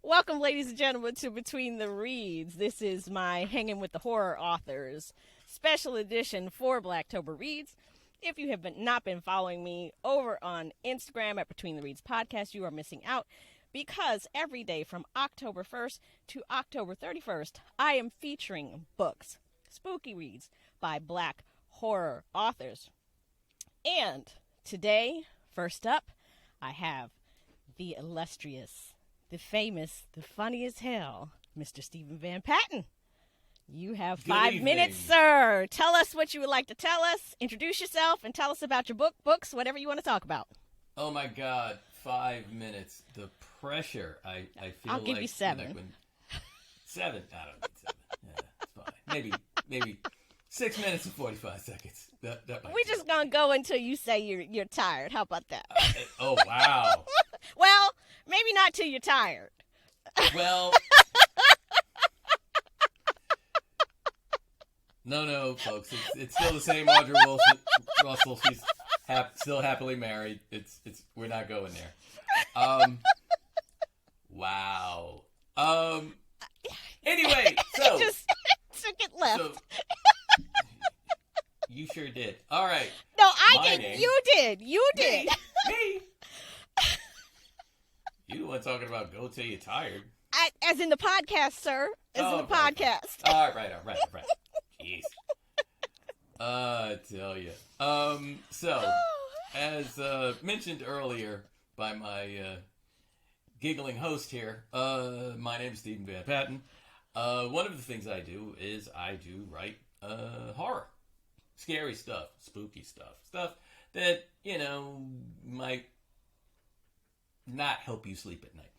Welcome, ladies and gentlemen, to Between the Reads. This is my Hanging with the Horror Authors special edition for Blacktober Reads. If you have not been following me over on Instagram at Between the Reads Podcast, you are missing out because every day from October 1st to October 31st, I am featuring books, spooky reads by Black horror authors. And today, first up, I have the illustrious, the famous, the funny as hell, Mr. Stephen Van Patten. You have 5 minutes, sir. Tell us what you would like to tell us. Introduce yourself and tell us about your books, whatever you want to talk about. Oh my God, 5 minutes. The pressure. I feel I'll give you 7. Like 7? I don't need 7. Yeah, it's fine. Maybe 6 minutes and 45 seconds. That We're just going to go until you say you're tired. How about that? Oh, wow. Well, maybe not till you're tired. Well, no, folks. It's still the same Audrey Russell. She's still happily married. We're not going there. Wow. Anyway, so I just took it left. So, you sure did. All right. No, I did. You did. You did. Me. You the one talking about go till you're tired. As in the podcast, sir. As in the podcast. All right. Jeez. I tell you. So, as mentioned earlier by my giggling host here, my name is Stephen Van Patten. One of the things I do is I do write horror. Scary stuff, spooky stuff that, might not help you sleep at night.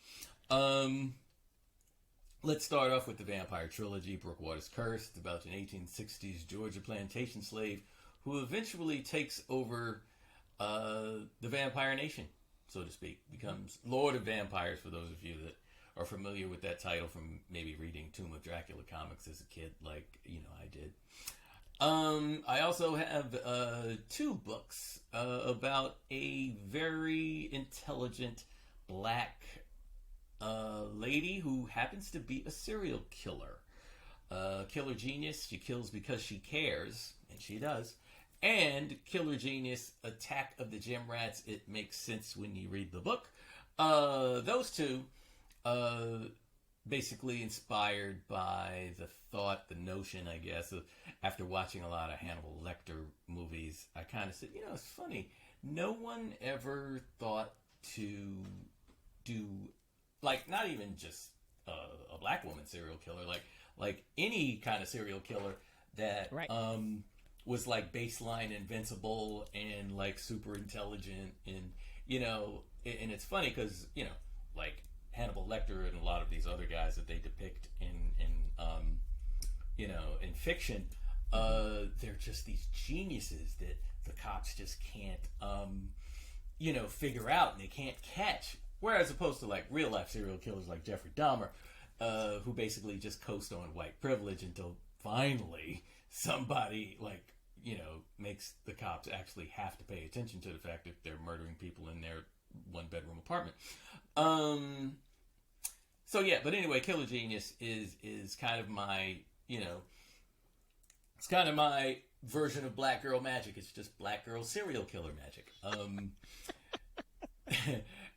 Let's start off with the vampire trilogy, Brookwater's Curse. It's about an 1860s Georgia plantation slave who eventually takes over the vampire nation, so to speak. Becomes Lord of Vampires, for those of you that are familiar with that title from maybe reading Tomb of Dracula comics as a kid, like, I did. I also have 2 books about a very intelligent black lady who happens to be a serial killer. Killer Genius, she kills because she cares, and she does. And Killer Genius, Attack of the Gym Rats, it makes sense when you read the book. Those 2, basically inspired by the notion, I guess, of, after watching a lot of Hannibal Lecter movies, I kind of said, it's funny. No one ever thought to do, like, not even just a black woman serial killer, like any kind of serial killer that right. Was like baseline invincible and like super intelligent, and and it's funny because like Hannibal Lecter and a lot of these other guys that they depict in fiction, they're just these geniuses that the cops just can't figure out, and they can't catch. Whereas opposed to like real life serial killers like Jeffrey Dahmer, who basically just coast on white privilege until finally somebody makes the cops actually have to pay attention to the fact that they're murdering people in their 1-bedroom apartment. So yeah, but anyway, Killer Genius is kind of my, it's kind of my version of Black Girl Magic. It's just Black Girl serial killer magic.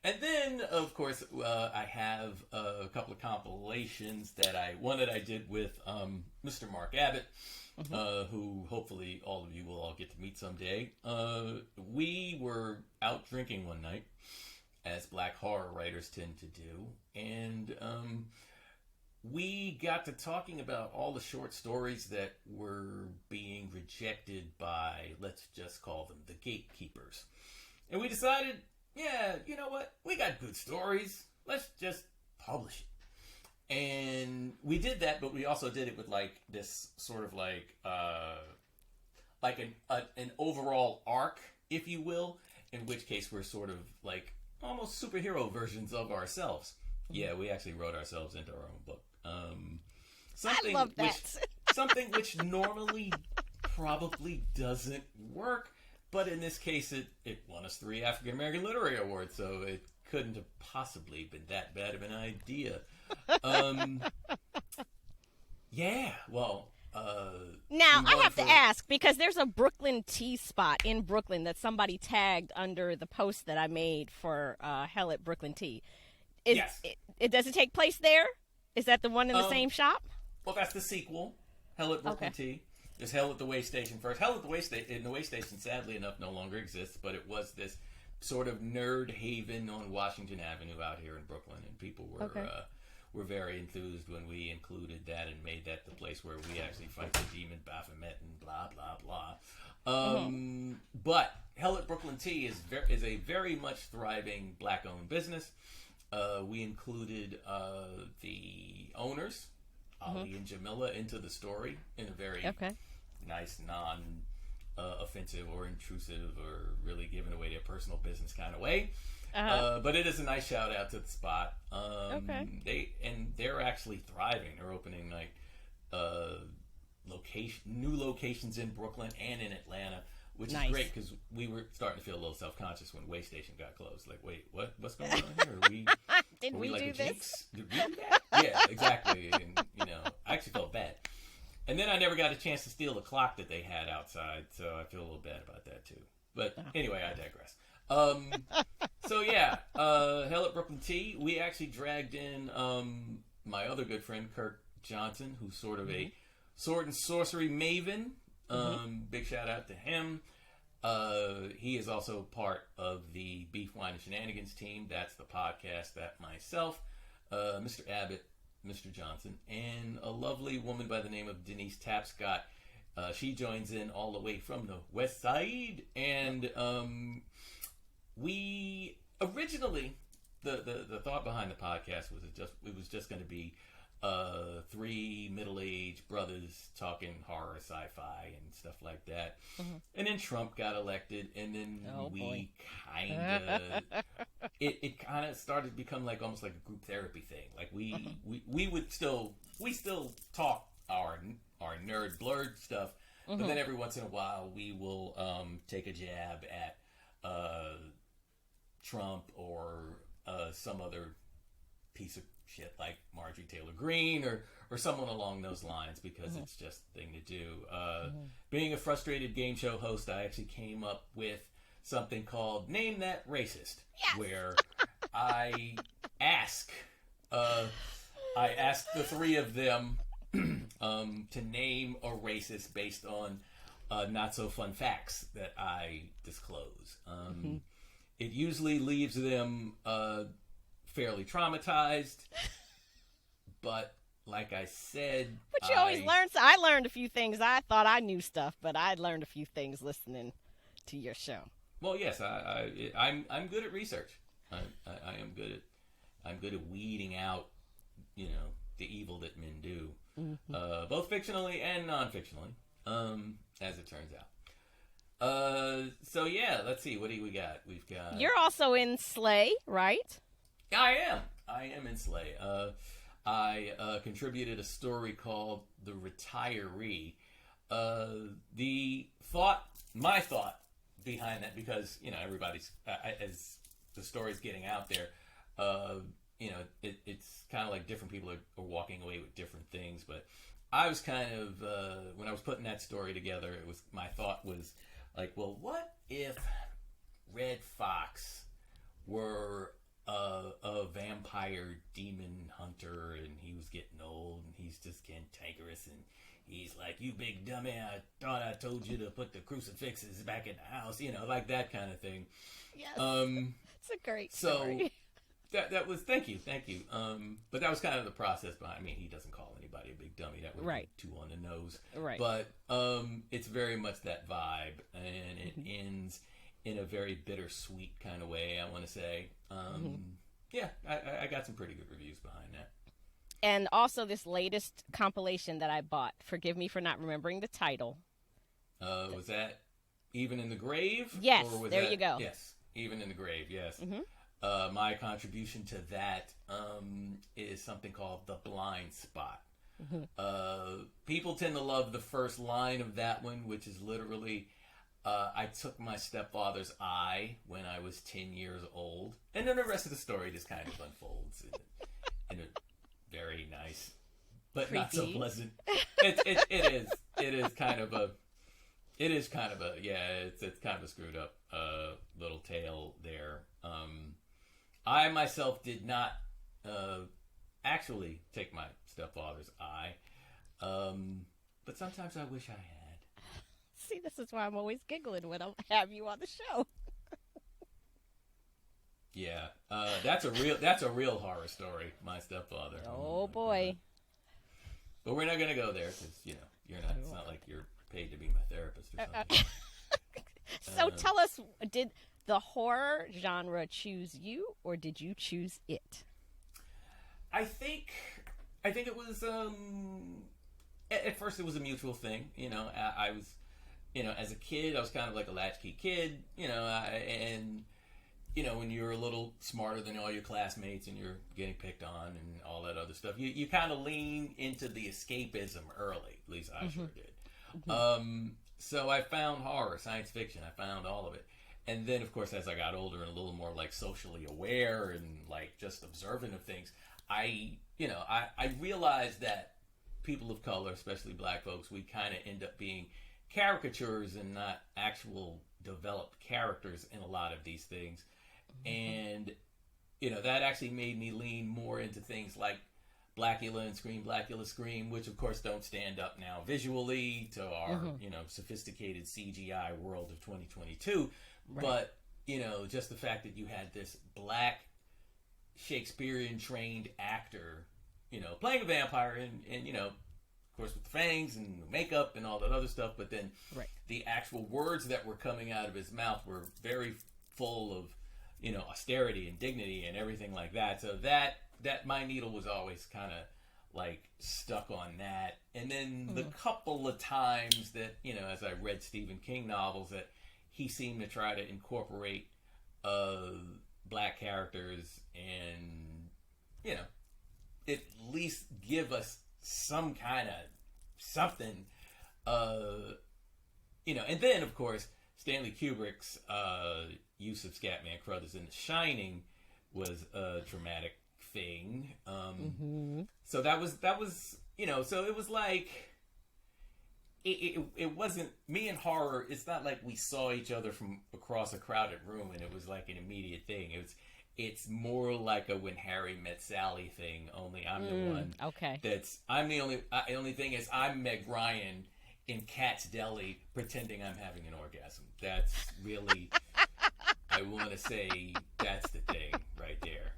And then, of course, I have a couple of compilations one that I did with Mr. Marc Abbott, who hopefully all of you will all get to meet someday. We were out drinking one night, as black horror writers tend to do, and we got to talking about all the short stories that were being rejected by, let's just call them, the gatekeepers. And we decided, yeah, you know what? We got good stories. Let's just publish it. And we did that, but we also did it with like this sort of like an overall arc, if you will, in which case we're sort of like almost superhero versions of ourselves. Yeah, we actually wrote ourselves into our own book. I love that. Something which normally probably doesn't work, but in this case, it won us 3 African American Literary Awards, so it couldn't have possibly been that bad of an idea. Yeah, well, now I have to ask, because there's a Brooklyn tea spot in Brooklyn that somebody tagged under the post that I made for Hell at Brooklyn Tea. Yes. It does it take place there? Is that the one in the same shop? Well, that's the sequel. Hell at Brooklyn Tea. There's Hell at the Way Station first. Hell at the Way Station, sadly enough, no longer exists, but it was this sort of nerd haven on Washington Avenue out here in Brooklyn, and people were very enthused when we included that and made that the place where we actually fight the demon Baphomet and blah blah blah. But Hell at Brooklyn Tea is a very much thriving black-owned business. We included the owners, Ali and Jamila, into the story in a very nice, non-offensive or intrusive or really giving away their personal business kind of way. But it is a nice shout out to the spot. They're actually thriving. They're opening like new locations in Brooklyn and in Atlanta, which is great because we were starting to feel a little self conscious when Way Station got closed. Like, wait, what's going on here? Did we do this? Did we do that? Yeah, exactly. And I actually felt bad. And then I never got a chance to steal the clock that they had outside, so I feel a little bad about that too. But anyway, I digress. So yeah, Hell at Brooklyn Tea. We actually dragged in my other good friend Kirk Johnson, who's sort of a sword and sorcery maven. Big shout out to him. He is also part of the Beef, Wine, and Shenanigans team. That's the podcast that myself, Mr. Abbott, Mr. Johnson, and a lovely woman by the name of Denise Tapscott. She joins in all the way from the West Side, and we originally the thought behind the podcast was it was just going to be three middle-aged brothers talking horror, sci-fi, and stuff like that. And then Trump got elected, and then we it kind of started to become like almost like a group therapy thing. Like we still talk our nerd blurred stuff, but then every once in a while we will take a jab at Trump or some other piece of shit like Marjorie Taylor Greene or someone along those lines, because it's just the thing to do. Being a frustrated game show host, I actually came up with something called Name That Racist, where I ask the three of them to name a racist based on not so fun facts that I disclose. It usually leaves them fairly traumatized, but like I said, but you always learn. So I learned a few things. I thought I knew stuff, but I learned a few things listening to your show. Well, yes, I'm good at research. I am good at weeding out, the evil that men do, both fictionally and non-fictionally, as it turns out. So yeah, let's see. What do we got? We've got. You're also in Slay, right? I am in Slay. I contributed a story called The Retiree. My thought behind that, because everybody's as the story's getting out there, it's kind of like different people are walking away with different things. But I was kind of when I was putting that story together, my thought was like, well, what if Red Fox were a vampire demon hunter, and he was getting old, and he's just cantankerous, and he's like, you big dummy, I thought I told you to put the crucifixes back in the house, like that kind of thing. Yes. It's a great story. So that was, thank you. But that was kind of the process behind, he doesn't call anybody a big dummy. That would be too on the nose. Right. But it's very much that vibe, and it ends in a very bittersweet kind of way, I want to say. Yeah, I got some pretty good reviews behind that. And also this latest compilation that I bought. Forgive me for not remembering the title. Was that Even in the Grave? Yes, you go. Yes, Even in the Grave, yes. My contribution to that is something called The Blind Spot. People tend to love the first line of that one, which is literally, I took my stepfather's eye when I was 10 years old. And then the rest of the story just kind of unfolds in a very nice, but Creepy. not so pleasant. It is kind of a it's kind of a screwed up little tale there. I myself did not actually take my stepfather's eye, but sometimes I wish I had. See, this is why I'm always giggling when I have you on the show. Yeah, that's a real horror story. My stepfather. Oh boy. But we're not gonna go there because you're not. It's not like you're paid to be my therapist or something. So tell us, did the horror genre choose you, or did you choose it? I think it was. At first, it was a mutual thing. I was. As a kid, I was kind of like a latchkey kid. And when you're a little smarter than all your classmates and you're getting picked on and all that other stuff, you kind of lean into the escapism early. At least I sure did. Mm-hmm. So I found horror, science fiction. I found all of it. And then, of course, as I got older and a little more like socially aware and like just observant of things, I realized that people of color, especially black folks, we kind of end up being caricatures and not actual developed characters in a lot of these things. And that actually made me lean more into things like Blackula and Blackula Scream, which of course don't stand up now visually to our sophisticated CGI world of 2022. Right. But just the fact that you had this black Shakespearean trained actor playing a vampire and of course with the fangs and makeup and all that other stuff, but then the actual words that were coming out of his mouth were very full of austerity and dignity and everything like that. So that my needle was always kind of like stuck on that. And then the couple of times that as I read Stephen King novels, that he seemed to try to incorporate black characters and at least give us some kind of something, and then of course Stanley Kubrick's use of Scatman Crothers in The Shining was a dramatic thing. So that was so it was like it wasn't me and horror. It's not like we saw each other from across a crowded room and it was like an immediate thing. It's more like a When Harry Met Sally thing, only I'm the one. Okay. I'm the only thing is I'm Meg Ryan in Cat's Deli pretending I'm having an orgasm. That's really, I want to say that's the thing right there,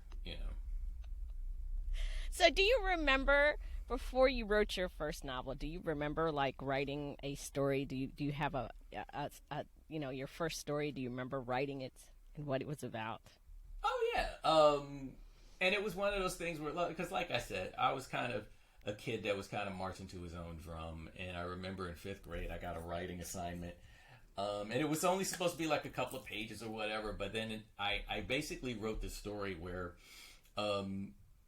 So do you remember, before you wrote your first novel, do you remember like writing a story? Do you have a your first story? Do you remember writing it and what it was about? Oh yeah, and it was one of those things where, because like I said, I was kind of a kid that was kind of marching to his own drum, and I remember in 5th grade I got a writing assignment, and it was only supposed to be like a couple of pages or whatever, but then I basically wrote this story where a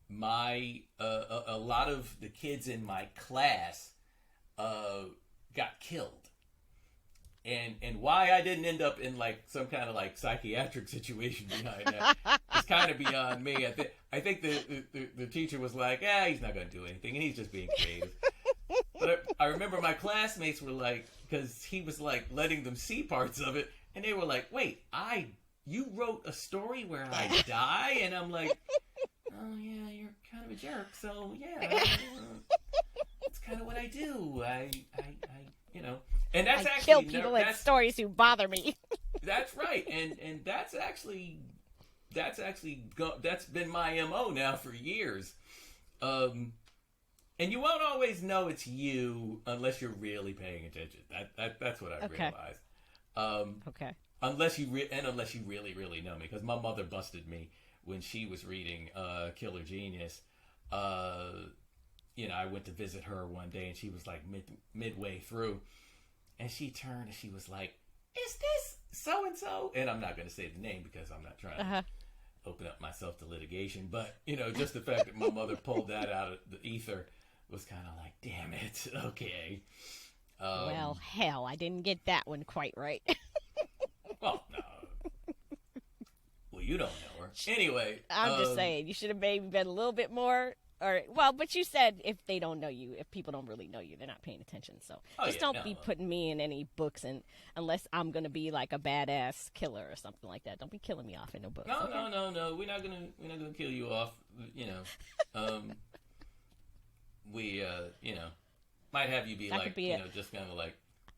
lot of the kids in my class got killed. And why I didn't end up in like some kind of like psychiatric situation behind that is kind of beyond me. I think the teacher was like, he's not going to do anything, and he's just being creative. But I remember my classmates were like, because he was like letting them see parts of it, and they were like, wait, you wrote a story where I die? And I'm like, oh yeah, you're kind of a jerk, so yeah, that's kind of what I do. I and that's I actually kill people in stories who bother me. That's right, and that's been my MO now for years. And you won't always know it's you unless you're really paying attention. That's what I've realized. Okay. Unless you really, really know me, because my mother busted me when she was reading Killer Genius. I went to visit her one day, and she was like midway through, and she turned and she was like, "Is this so and so?" And I'm not going to say the name because I'm not trying to open up myself to litigation. But just the fact that my mother pulled that out of the ether was kind of like, damn it, okay. Well, hell, I didn't get that one quite right. Well, no. Well, you don't know her. Anyway. I'm just saying, you should have maybe been a little bit more, but you said if they don't know you, if people don't really know you, they're not paying attention. So don't be putting me in any books, and unless I'm going to be like a badass killer or something like that. Don't be killing me off in no books. No, okay? no. We're not gonna kill you off. You know, we might have you be like, just kind of like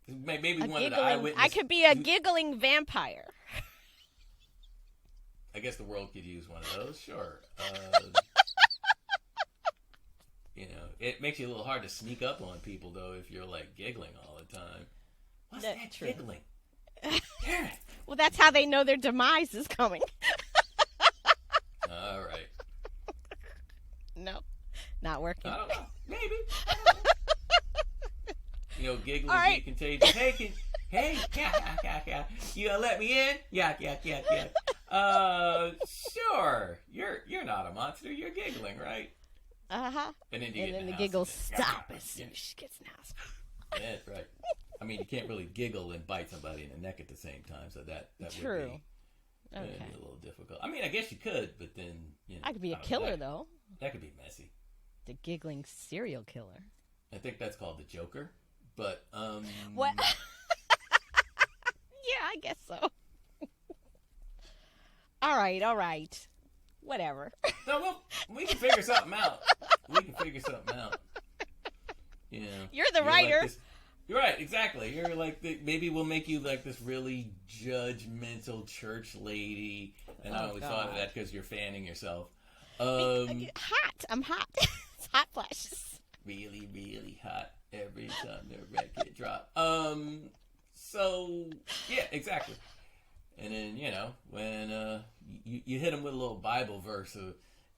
maybe one of the eyewitnesses. I could be a giggling vampire. I guess the world could use one of those. Sure. It makes you a little hard to sneak up on people though if you're like giggling all the time. What's that giggling? Damn it. Well, that's how they know their demise is coming. All right. No, not working. I don't know. Maybe. I don't know. Giggling can be contagious. Hey, you gonna let me in? Yeah. Sure. You're not a monster. You're giggling, right? Uh-huh. And then the giggles stop as soon as she gets in the house. That's right. I mean, you can't really giggle and bite somebody in the neck at the same time, so that True. Would be a little difficult. I mean, I guess you could, but then I could be a killer though. That could be messy. The giggling serial killer. I think that's called the Joker, but what? Yeah, I guess so. All right. Whatever. No, we can figure something out. You're the writer. You're right, exactly. You're like, maybe we'll make you like this really judgmental church lady. And I always thought of that because you're fanning yourself. Hot. I'm hot. It's hot flashes. Really, really hot every time the record drop. So, yeah, exactly. And then, when you hit them with a little Bible verse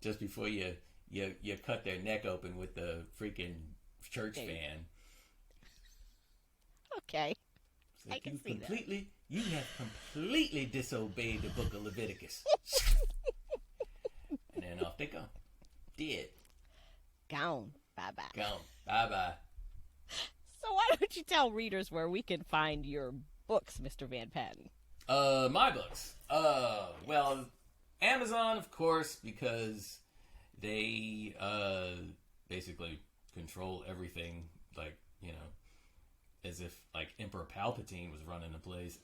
just before you cut their neck open with the freaking church fan. Okay. So I can see that. You have completely disobeyed the book of Leviticus. And then off they go. Dead. Gone. Bye-bye. Gone. Bye-bye. So why don't you tell readers where we can find your books, Mr. Van Patten? My books. Well, Amazon, of course, because they basically control everything, like, as if like Emperor Palpatine was running the place.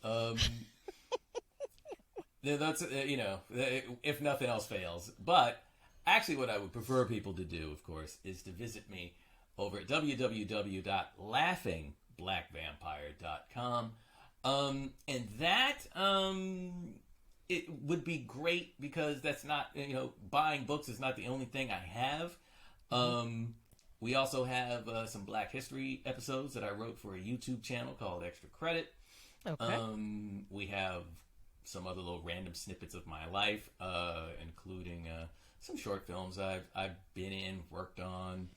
That's if nothing else fails. But actually, what I would prefer people to do, of course, is to visit me over at www.laughingblackvampire.com. And that it would be great because that's not, buying books is not the only thing I have. We also have some Black History episodes that I wrote for a YouTube channel called Extra Credit. Okay. We have some other little random snippets of my life, including some short films I've been in, worked on,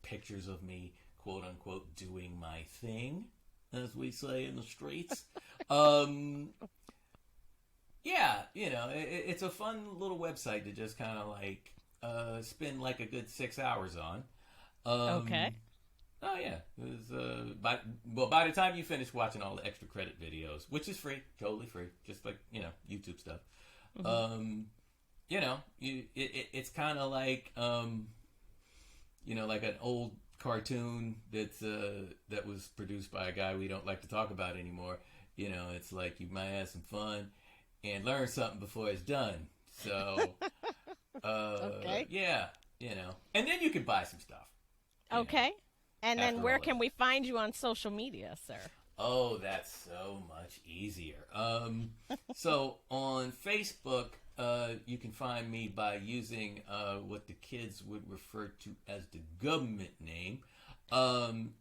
pictures of me, quote unquote, doing my thing, as we say in the streets. It's a fun little website to just kind of like spend like a good 6 hours on. Okay. Oh yeah, by the time you finish watching all the Extra Credit videos, which is free, totally free, just like YouTube stuff. It's kind of like like an old cartoon that was produced by a guy we don't like to talk about anymore. It's like you might have some fun and learn something before it's done. So, okay. Yeah, and then you can buy some stuff. Okay. And then where can we find you on social media, sir? Oh, that's so much easier. So on Facebook, you can find me by using what the kids would refer to as the government name,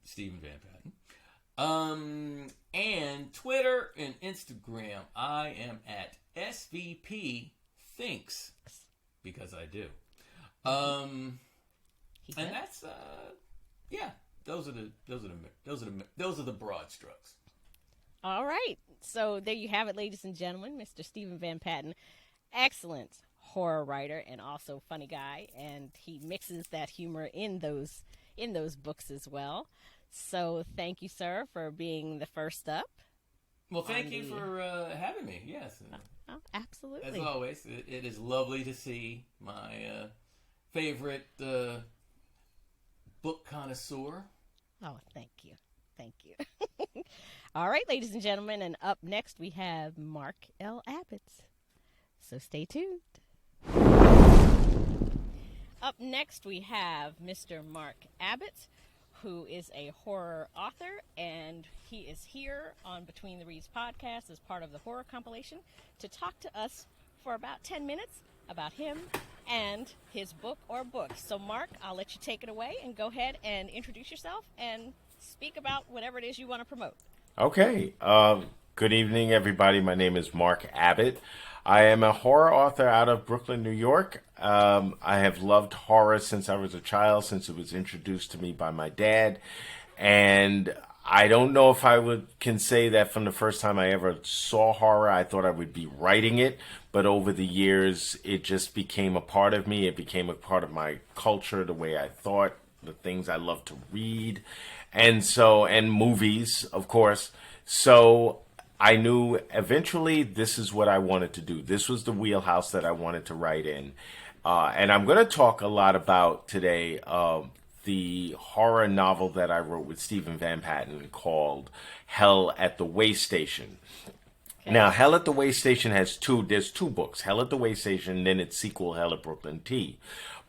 Stephen Van Patten. And Twitter and Instagram, I am at SVP Thinks, because I do. And that's those are the broad strokes. All right. So there you have it, ladies and gentlemen. Mr. Stephen Van Patten, excellent horror writer and also funny guy, and he mixes that humor in those in those books as well. So thank you, sir, for being the first up. Well, thank you for having me. Yes. Oh, absolutely. As always, it is lovely to see my favorite book connoisseur. Oh, thank you. Thank you. All right, ladies and gentlemen, and up next we have Marc L. Abbott. So stay tuned. Up next we have Mr. Marc Abbott, who is a horror author, and he is here on Between the Reads podcast as part of the horror compilation to talk to us for about 10 minutes about him and his book or books. So, Marc, I'll let you take it away and go ahead and introduce yourself and speak about whatever it is you want to promote. Okay. Good evening, everybody. My name is Marc Abbott. I am a horror author out of Brooklyn, New York. I have loved horror since I was a child, since it was introduced to me by my dad. And I don't know if I can say that from the first time I ever saw horror, I thought I would be writing it. But over the years, it just became a part of me. It became a part of my culture, the way I thought, the things I love to read. And movies, of course. So I knew eventually this is what I wanted to do. This was the wheelhouse that I wanted to write in. And I'm going to talk a lot about today the horror novel that I wrote with Stephen Van Patten called Hell at the Way Station. Okay. Now, Hell at the Way Station there's two books, Hell at the Way Station, and then its sequel, Hell at Brooklyn T.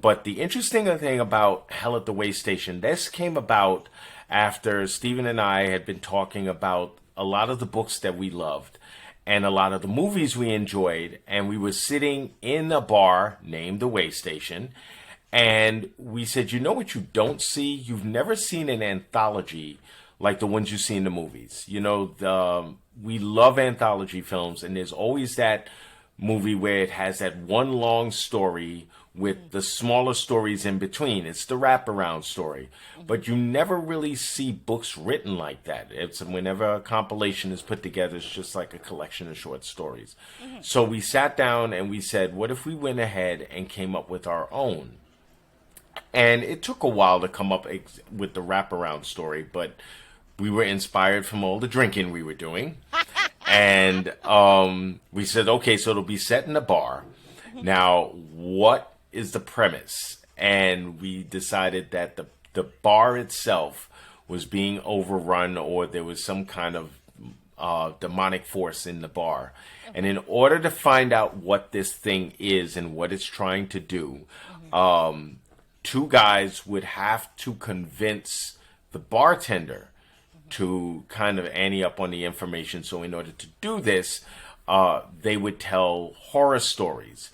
But the interesting thing about Hell at the Way Station, this came about after Stephen and I had been talking about a lot of the books that we loved and a lot of the movies we enjoyed, and we were sitting in a bar named The Way Station, and we said, you know what you don't see? You've never seen an anthology like the ones you see in the movies. You know, we love anthology films, and there's always that movie where it has that one long story with the smaller stories in between. It's the wraparound story. But you never really see books written like that. It's whenever a compilation is put together, it's just like a collection of short stories. Mm-hmm. So we sat down and we said, what if we went ahead and came up with our own? And it took a while to come up with the wraparound story, but we were inspired from all the drinking we were doing. And we said, okay, so it'll be set in a bar. Now, what is the premise? And we decided that the bar itself was being overrun, or there was some kind of demonic force in the bar. And in order to find out what this thing is and what it's trying to do, two guys would have to convince the bartender to kind of ante up on the information. So in order to do this, they would tell horror stories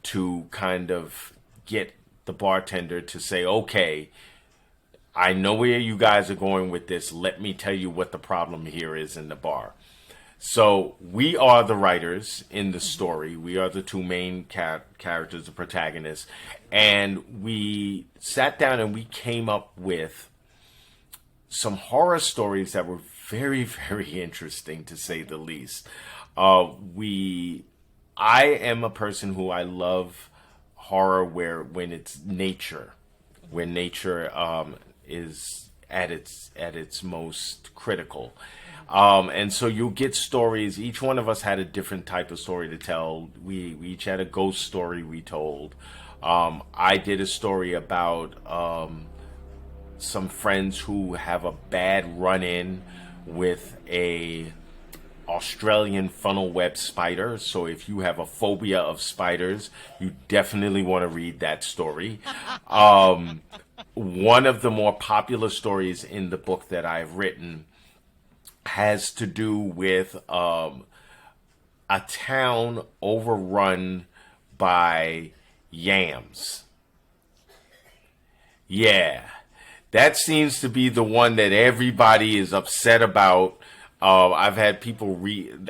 to kind of get the bartender to say, okay, I know where you guys are going with this. Let me tell you what the problem here is in the bar. So we are the writers in the story. We are the two main characters, the protagonists. And we sat down and we came up with some horror stories that were very, very interesting, to say the least. I am a person who I love horror when it's nature, when nature is at its most critical. And so you'll get stories. Each one of us had a different type of story to tell. We each had a ghost story we told. I did a story about some friends who have a bad run-in with a Australian funnel web spider. So if you have a phobia of spiders, you definitely want to read that story. One of the more popular stories in the book that I've written has to do with a town overrun by yams. Yeah, that seems to be the one that everybody is upset about. I've had people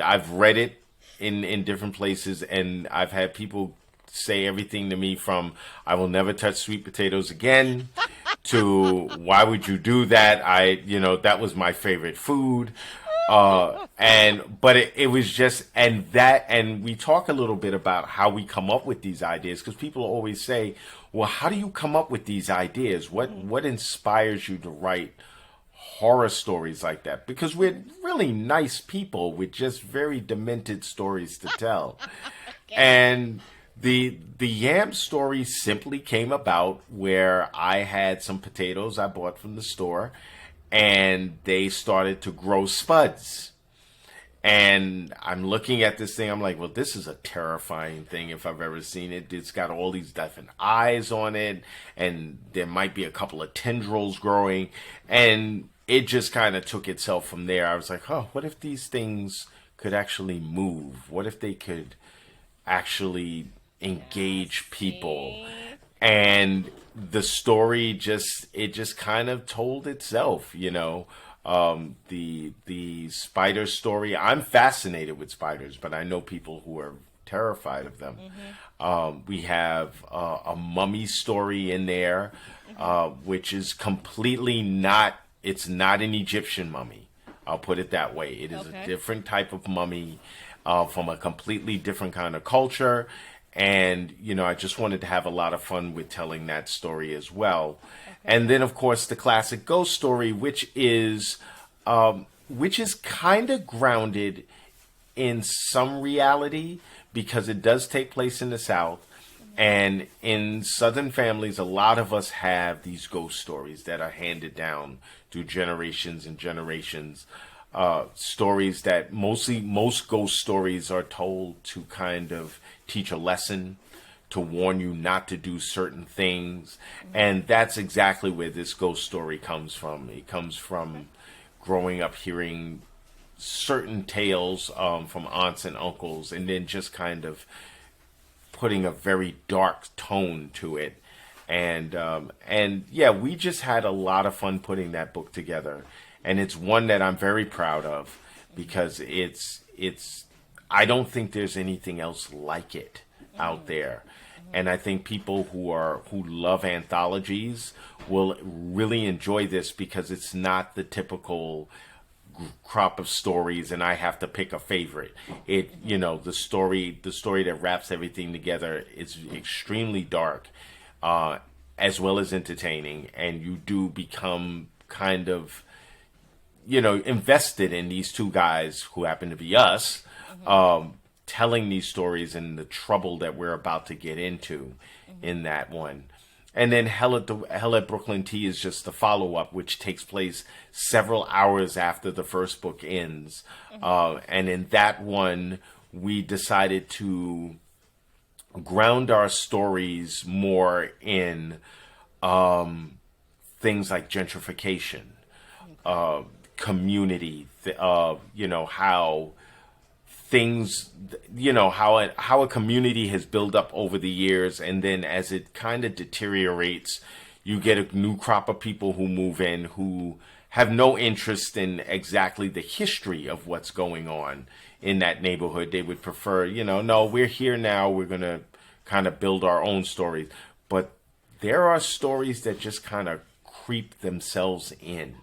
I've read it in different places, and I've had people say everything to me from, I will never touch sweet potatoes again, to, why would you do that? That was my favorite food. But it was just, and we talk a little bit about how we come up with these ideas, because people always say, well, how do you come up with these ideas? What inspires you to write horror stories like that? Because we're really nice people with just very demented stories to tell. And the yam story simply came about where I had some potatoes I bought from the store, and they started to grow spuds. And I'm looking at this thing, I'm like, well, this is a terrifying thing if I've ever seen it. It's got all these different eyes on it, and there might be a couple of tendrils growing. And it just kind of took itself from there. I was like, oh, what if these things could actually move? What if they could actually engage people? And the story just kind of told itself, you know. The spider story, I'm fascinated with spiders, but I know people who are terrified of them. We have a mummy story in there, which is completely not, it's not an Egyptian mummy. I'll put it that way. It is a different type of mummy from a completely different kind of culture. And, you know, I just wanted to have a lot of fun with telling that story as well. And then, of course, the classic ghost story, which is kind of grounded in some reality because it does take place in the South. And in Southern families, a lot of us have these ghost stories that are handed down through generations and generations. Stories that most ghost stories are told to kind of teach a lesson, to warn you not to do certain things. And that's exactly where this ghost story comes from. It comes from growing up hearing certain tales from aunts and uncles, and then just kind of putting a very dark tone to it. And yeah, we just had a lot of fun putting that book together. And it's one that I'm very proud of because it's I don't think there's anything else like it out there. And I think people who love anthologies will really enjoy this because it's not the typical crop of stories and I have to pick a favorite. It, you know, the story that wraps everything together is extremely dark, as well as entertaining, and you do become kind of, you know, invested in these two guys who happen to be us, telling these stories and the trouble that we're about to get into in that one. And then Hell at Brooklyn T is just the follow-up, which takes place several hours after the first book ends. And in that one, we decided to ground our stories more in things like gentrification, community, you know, how things, you know, how a community has built up over the years, and then as it kind of deteriorates, you get a new crop of people who move in who have no interest in exactly the history of what's going on in that neighborhood. They would prefer, you know, no, we're here now, we're going to kind of build our own stories. But there are stories that just kind of creep themselves in,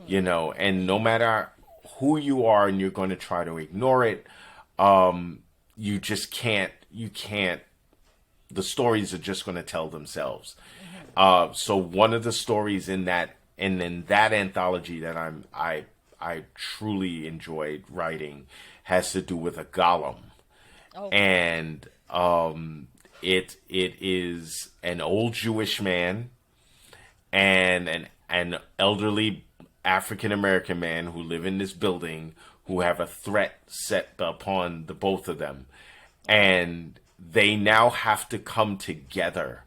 you know, and no matter who you are and you're going to try to ignore it, you just can't, the stories are just going to tell themselves. So one of the stories in that anthology that I truly enjoyed writing has to do with a golem. And it is an old Jewish man and an elderly African American man who live in this building who have a threat set upon the both of them, and they now have to come together.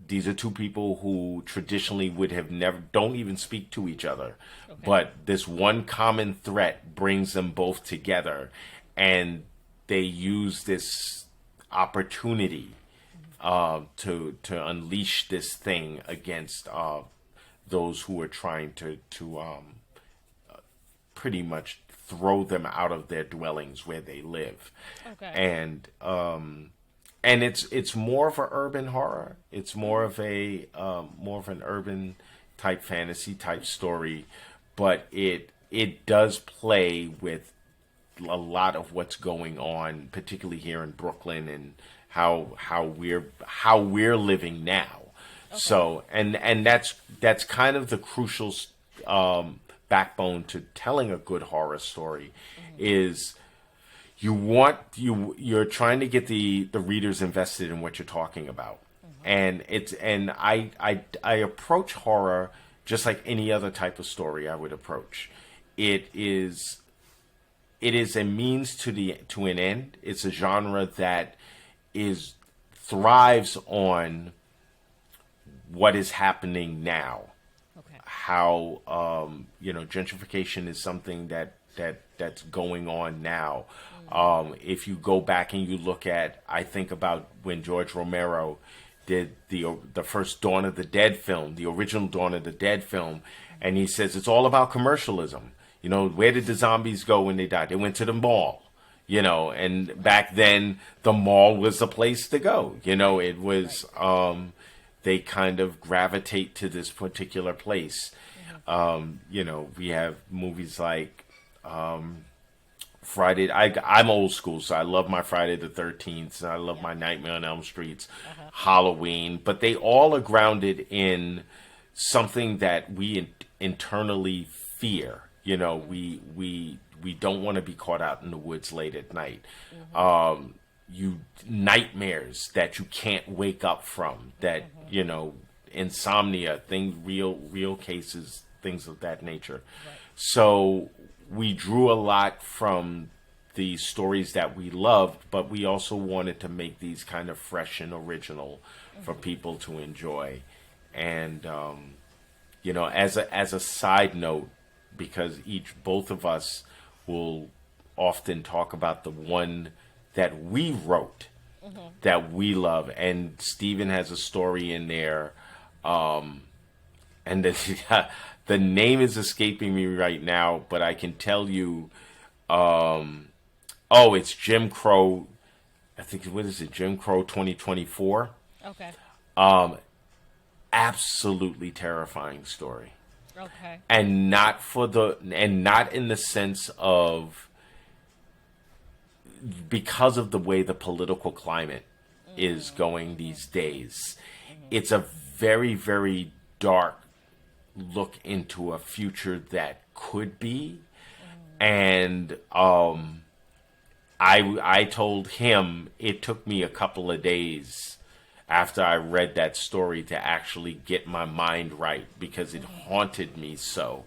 These are two people who traditionally would have never, don't even speak to each other, but this one common threat brings them both together, and they use this opportunity to unleash this thing against those who are trying to pretty much throw them out of their dwellings where they live. And it's more of an urban horror. It's more of an urban type fantasy type story, but it does play with a lot of what's going on, particularly here in Brooklyn how we're living now. Okay. So and that's kind of the crucial backbone to telling a good horror story, is you're trying to get the readers invested in what you're talking about. And I approach horror just like any other type of story I would approach. It is a means to an end. It's a genre that thrives on what is happening now. Okay. How gentrification is something that's going on now. If you go back and you look at, I think about when George Romero did the first Dawn of the Dead film, the original Dawn of the Dead film, and he says it's all about commercialism. Where did the zombies go when they died? They went to the mall. And back then the mall was the place to go. It was they kind of gravitate to this particular place. We have movies like Friday. I'm old school, so I love my Friday the 13th. I love my Nightmare on Elm Streets, Halloween. But they all are grounded in something that we internally fear. We don't want to be caught out in the woods late at night. Nightmares that you can't wake up from. That insomnia, real cases, things of that nature. Right. So we drew a lot from the stories that we loved, but we also wanted to make these kind of fresh and original for people to enjoy. And as a side note, because both of us will often talk about the one that we wrote, that we love, and Stephen has a story in there, and the name is escaping me right now, but I can tell you, it's Jim Crow. I think, what is it? Jim Crow 2024. Okay. Absolutely terrifying story. Okay. And not in the sense of, because of the way the political climate is going these days. It's a very, very dark look into a future that could be. And I told him it took me a couple of days after I read that story to actually get my mind right, because it haunted me so.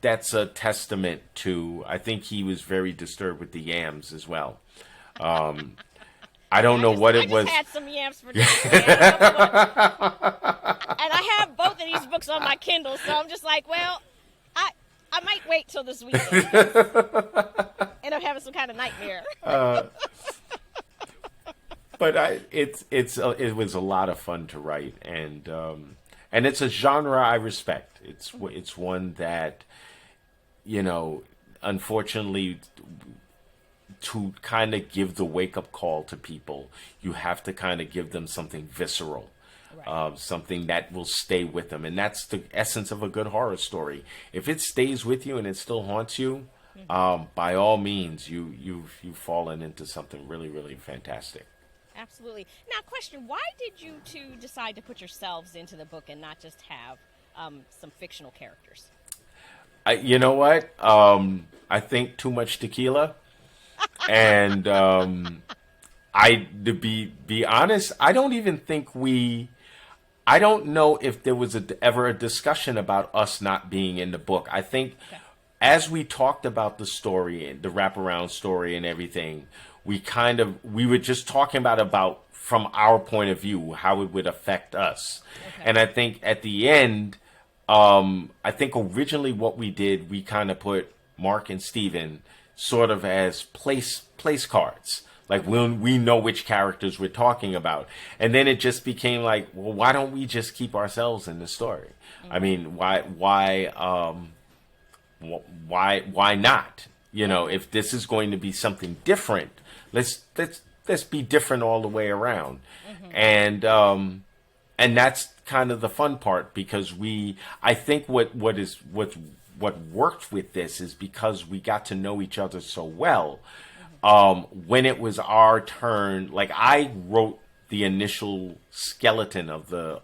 That's a testament to, I think he was very disturbed with the yams as well. I don't know what it was. I just had some yams for dinner. And I have both of these books on my Kindle, so I'm just like, well, I might wait till this weekend. End up having some kind of nightmare. But it was a lot of fun to write, and it's a genre I respect. It's one that, unfortunately, to kind of give the wake-up call to people, you have to kind of give them something visceral, right. Something that will stay with them. And that's the essence of a good horror story. If it stays with you and it still haunts you, by all means, you've fallen into something really, really fantastic. Absolutely. Now, question, why did you two decide to put yourselves into the book and not just have some fictional characters? You know what? I think too much tequila. And to be honest, I don't even think I don't know if there was ever a discussion about us not being in the book. I think as we talked about the story and the wraparound story and everything, we were just talking about from our point of view, how it would affect us. Okay. And I think at the end, I think originally what we did, we kind of put Marc and Steven sort of as place cards. Like we know which characters we're talking about. And then it just became like, well, why don't we just keep ourselves in the story? Mm-hmm. I mean, why not? If this is going to be something different, let's be different all the way around. Mm-hmm. And that's kind of the fun part, because I think what worked with this is because we got to know each other so well. when it was our turn, like I wrote the initial skeleton of the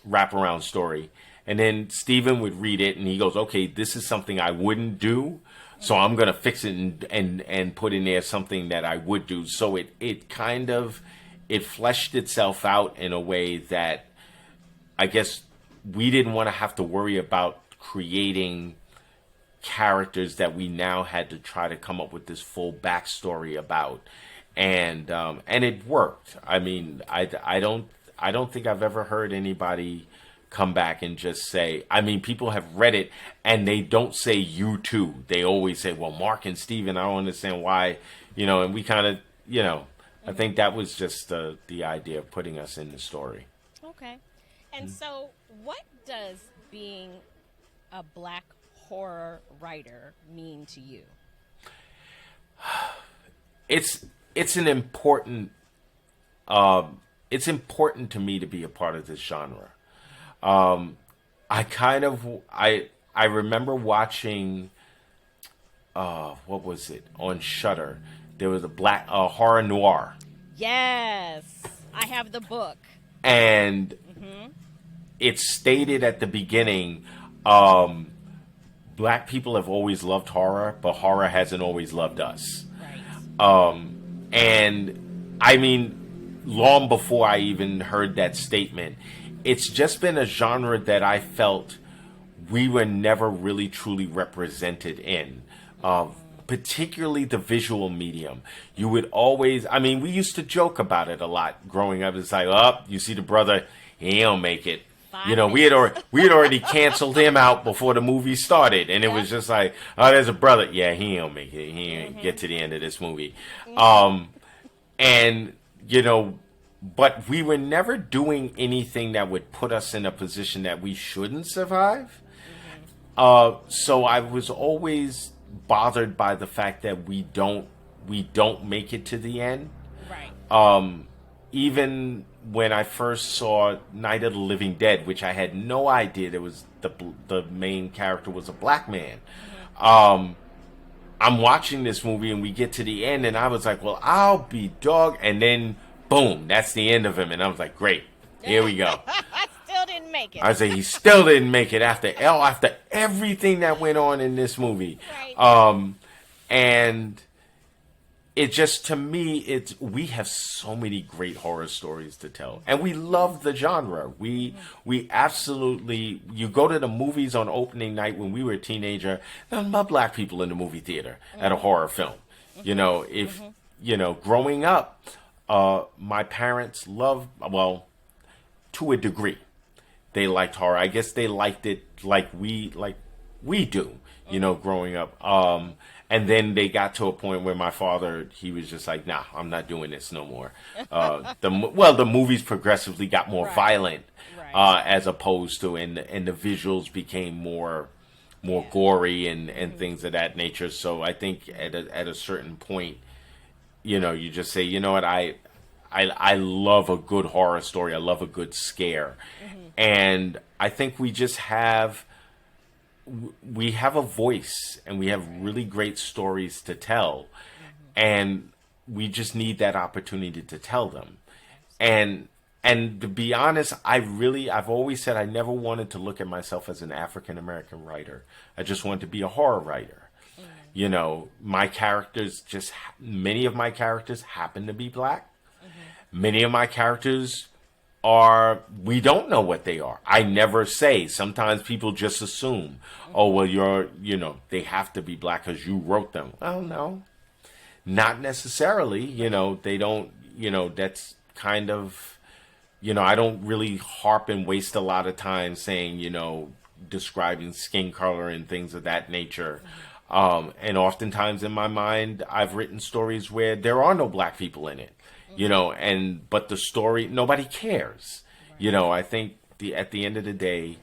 wraparound story, and then Steven would read it and he goes, okay, this is something I wouldn't do, so I'm gonna fix it and put in there something that I would do. So it kind of it fleshed itself out in a way that I guess we didn't want to have to worry about creating characters that we now had to try to come up with this full backstory about, and it worked. I mean, I don't think I've ever heard anybody come back and just say, I mean, people have read it and they don't say you too. They always say, well, Mark and Steven, I don't understand why, and we kind of, I think that was just the idea of putting us in the story. Okay. And so what does being a Black horror writer mean to you? It's an important it's important to me to be a part of this genre. I remember watching what was it on Shudder? There was a black horror noir. Yes, I have the book. And it stated at the beginning, Black people have always loved horror, but horror hasn't always loved us. Right. And I mean, long before I even heard that statement, it's just been a genre that I felt we were never really truly represented in. Particularly the visual medium. You would always, I mean, we used to joke about it a lot growing up. It's like, oh, you see the brother, he don't make it. We had already canceled him out before the movie started, and it was just like, oh, there's a brother. Yeah, he don't make it. He ain't get to the end of this movie. And but we were never doing anything that would put us in a position that we shouldn't survive. So I was always bothered by the fact that we don't make it to the end. Right. Even when I first saw Night of the Living Dead, which I had no idea there was the main character was a black man. I'm watching this movie and we get to the end and I was like, well, I'll be dog. And then boom, that's the end of him. And I was like, great, here we go. Still didn't make it. I say he still didn't make it after everything that went on in this movie. Right. And it just, to me, we have so many great horror stories to tell, and we love the genre. We absolutely. You go to the movies on opening night when we were a teenager. There were Black people in the movie theater at a horror film. Growing up, my parents loved, well, to a degree, they liked horror. I guess they liked it like we do. Growing up. And then they got to a point where my father, he was just like, nah, I'm not doing this no more. The movies progressively got more violent, as opposed to, and the visuals became more gory and things of that nature. So I think at a certain point, you just say, you know what, I love a good horror story. I love a good scare. And I think we just have a voice and we have really great stories to tell, and we just need that opportunity to tell them. And to be honest, I've always said I never wanted to look at myself as an African American writer. I just wanted to be a horror writer. My characters, many of my characters happen to be Black. Many of my characters we don't know what they are. I never say. Sometimes people just assume, oh, well, they have to be Black because you wrote them. Well, no, not necessarily. They don't, that's kind of, I don't really harp and waste a lot of time saying, describing skin color and things of that nature. And oftentimes in my mind, I've written stories where there are no Black people in it. But the story, nobody cares. I think at the end of the day,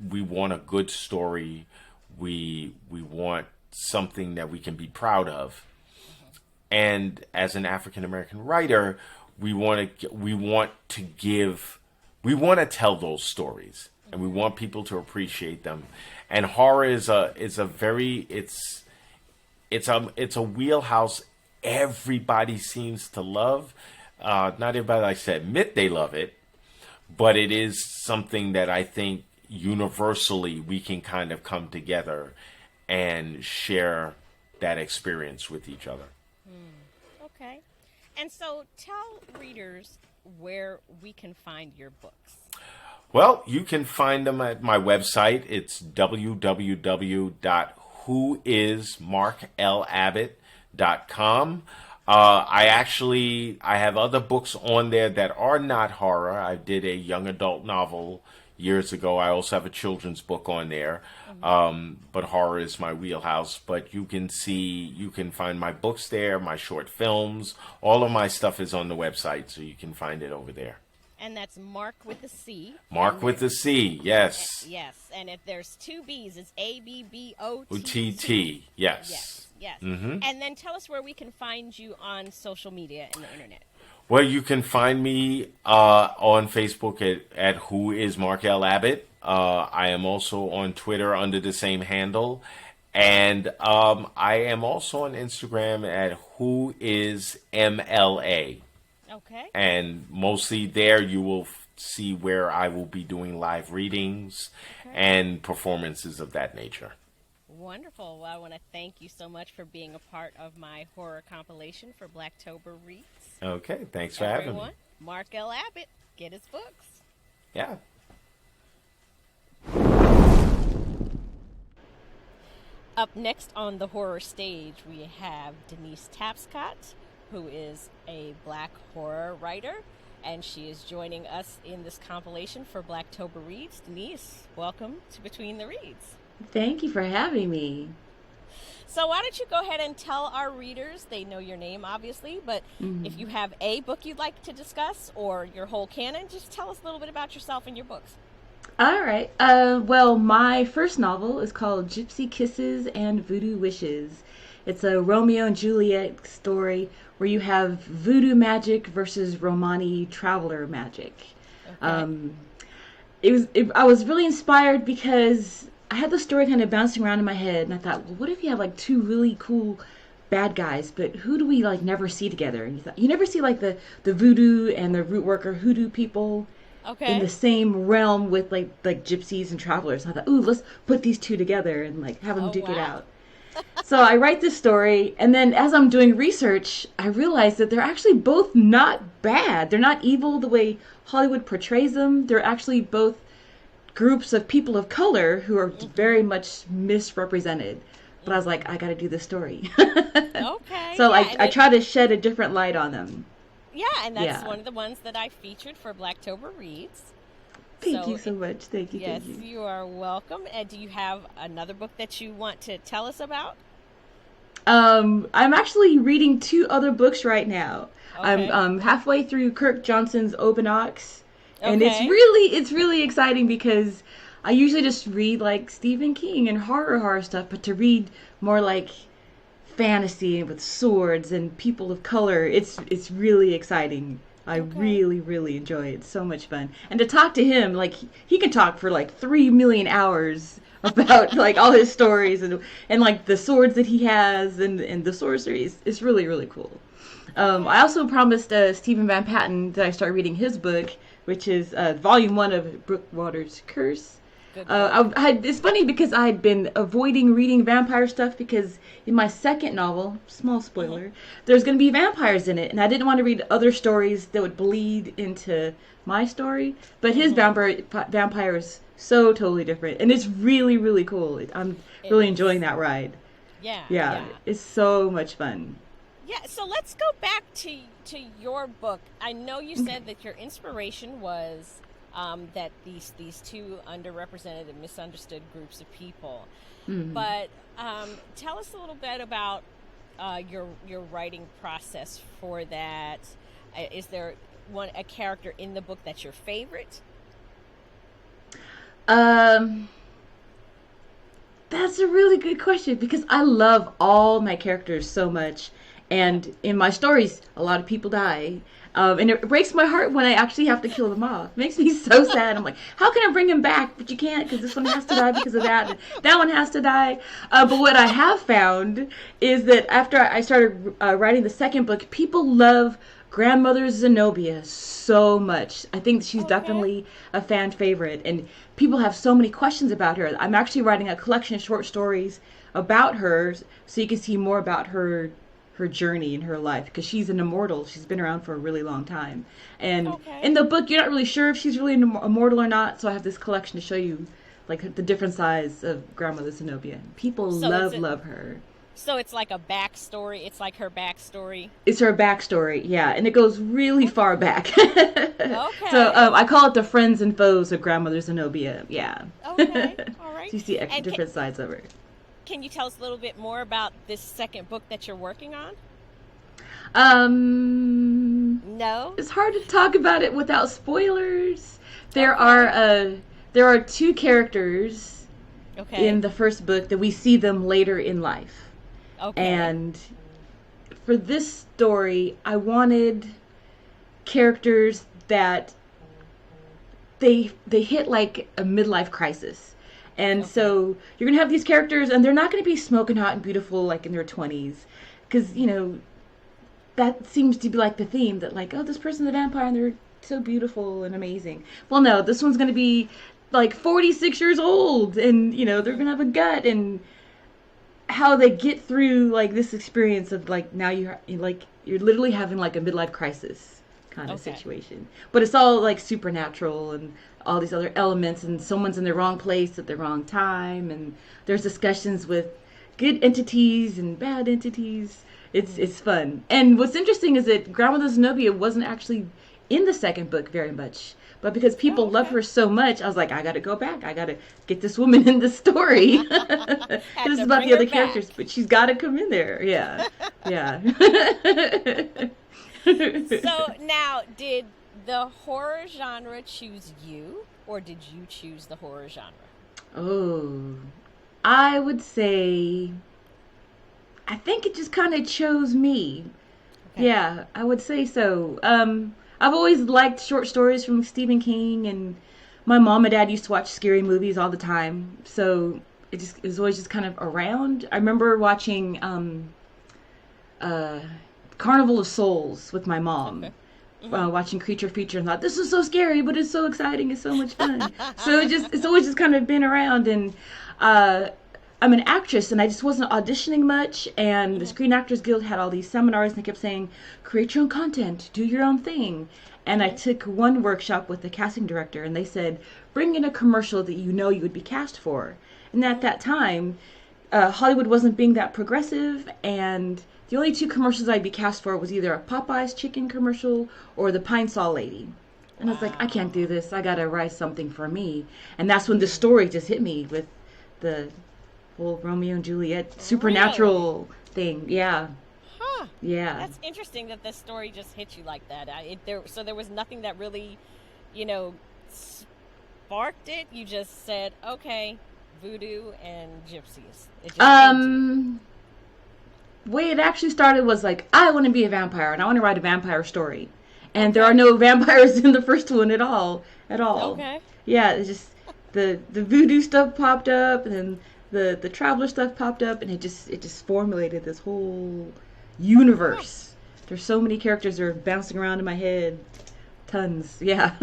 we want a good story. We want something that we can be proud of. And as an African American writer, we want to tell those stories. and we want people to appreciate them. And horror is a very it's a wheelhouse everybody seems to love. Not everybody likes to admit they love it, but it is something that I think universally we can kind of come together and share that experience with each other. Okay. And so tell readers where we can find your books. Well, you can find them at my website. It's www.whoismarklabbott.com. I have other books on there that are not horror. I did a young adult novel years ago. I also have a children's book on there. But horror is my wheelhouse. But you can find my books there, my short films. All of my stuff is on the website, so you can find it over there. And that's Marc with a C. Marc with a C, yes. Yes, and if there's two B's, it's ABBOTT. O-T-T, yes. Yes. Mm-hmm. And then tell us where we can find you on social media and the internet. Well, you can find me on Facebook at Who is Marc L. Abbott. I am also on Twitter under the same handle. And I am also on Instagram at Who is MLA. Okay. And mostly there you will see where I will be doing live readings and performances of that nature. Wonderful. Well, I want to thank you so much for being a part of my horror compilation for Blacktober Reads. Okay, thanks for having me. Marc L. Abbott, get his books. Yeah. Up next on the horror stage, we have Denise Tapscott, who is a Black horror writer, and she is joining us in this compilation for Blacktober Reads. Denise, welcome to Between the Reads. Thank you for having me. So why don't you go ahead and tell our readers, they know your name obviously, but if you have a book you'd like to discuss or your whole canon, just tell us a little bit about yourself and your books. All right. Well, my first novel is called Gypsy Kisses and Voodoo Wishes. It's a Romeo and Juliet story where you have voodoo magic versus Romani traveler magic. Okay. I was really inspired because I had the story kind of bouncing around in my head, and I thought, well, what if you have like two really cool bad guys, but who do we like never see together? And you never see like the voodoo and the root worker hoodoo people in the same realm with like gypsies and travelers. And I thought, ooh, let's put these two together and like have them duke it out. So I write this story, and then as I'm doing research, I realize that they're actually both not bad. They're not evil the way Hollywood portrays them. They're actually both groups of people of color who are very much misrepresented. But I was like, I got to do this story. Okay. So I try to shed a different light on them. Yeah, and that's one of the ones that I featured for Blacktober Reads. Thank you so much. Thank you. Yes, thank you. you are welcome. And do you have another book that you want to tell us about? I'm actually reading two other books right now. Okay. I'm halfway through Kirk Johnson's Open Ox, and it's really exciting because I usually just read like Stephen King and horror stuff, but to read more like fantasy with swords and people of color, it's really exciting. I really enjoy it. It's so much fun. And to talk to him, like he can talk for like 3 million hours about like all his stories and like the swords that he has and the sorceries. It's really cool. I also promised Stephen Van Patten that I start reading his book, which is volume 1 of Brookwater's Curse. It's funny because I had been avoiding reading vampire stuff because in my second novel, small spoiler, there's going to be vampires in it, and I didn't want to read other stories that would bleed into my story. But his vampire is so totally different, and it's really cool. I'm really enjoying that ride. Yeah, it's so much fun. Yeah, so let's go back to your book. I know you said that your inspiration was that these two underrepresented and misunderstood groups of people. But tell us a little bit about your writing process for that. Is there a character in the book that's your favorite? That's a really good question because I love all my characters so much. And in my stories, a lot of people die. And it breaks my heart when I actually have to kill them off. It makes me so sad. I'm like, how can I bring him back? But you can't, because this one has to die because of that. And that one has to die. But what I have found is that after I started writing the second book, people love Grandmother Zenobia so much. I think she's definitely a fan favorite. And people have so many questions about her. I'm actually writing a collection of short stories about her so you can see more about her journey in her life, because she's an immortal. She's been around for a really long time. And in the book, you're not really sure if she's really an immortal or not, so I have this collection to show you like the different sides of Grandmother Zenobia. People love her. So it's like a backstory. It's like her backstory. It's her backstory, yeah, and it goes really far back. So I call it the friends and foes of Grandmother Zenobia. Yeah. Okay. All right. So you see different sides of her. Can you tell us a little bit more about this second book that you're working on? No. It's hard to talk about it without spoilers. There are two characters in the first book that we see them later in life. Okay. And for this story, I wanted characters that they hit like a midlife crisis. And so you're going to have these characters, and they're not going to be smoking hot and beautiful like in their 20s. Because, that seems to be like the theme, that like, oh, this person's a vampire and they're so beautiful and amazing. Well, no, this one's going to be like 46 years old, and, they're going to have a gut, and how they get through like this experience of like, now you're literally having like a midlife crisis kind of situation. But it's all like supernatural and all these other elements, and someone's in the wrong place at the wrong time, and there's discussions with good entities and bad entities. It's fun. And what's interesting is that Grandmother Zenobia wasn't actually in the second book very much, but because people love her so much, I was like, I gotta go back. I gotta get this woman in the story. It's about the other characters, but she's gotta come in there. Yeah. So now, did the horror genre choose you, or did you choose the horror genre? Oh, I would say, I think it just kind of chose me. Okay. Yeah, I would say so. I've always liked short stories from Stephen King, and my mom and dad used to watch scary movies all the time, so it was always just kind of around. I remember watching Carnival of Souls with my mom. Okay. Watching Creature Feature, and thought, this is so scary, but it's so exciting, it's so much fun. So it's always just kind of been around. And I'm an actress, and I just wasn't auditioning much, and the Screen Actors Guild had all these seminars, and they kept saying, create your own content, do your own thing. And I took one workshop with the casting director, and they said, bring in a commercial that you would be cast for. And at that time, Hollywood wasn't being that progressive, and the only two commercials I'd be cast for was either a Popeye's chicken commercial or the Pine Sol lady. And I was like, I can't do this. I got to write something for me. And that's when the story just hit me with the whole Romeo and Juliet supernatural thing. Yeah. Huh. Yeah. That's interesting that the story just hit you like that. So there was nothing that really, sparked it. You just said, okay, voodoo and gypsies. It just the way it actually started was like, I want to be a vampire, and I want to write a vampire story. And there are no vampires in the first one at all. Okay. Yeah, it's just the voodoo stuff popped up, and then the traveler stuff popped up, and it just formulated this whole universe. There's so many characters that are bouncing around in my head. Tons, yeah.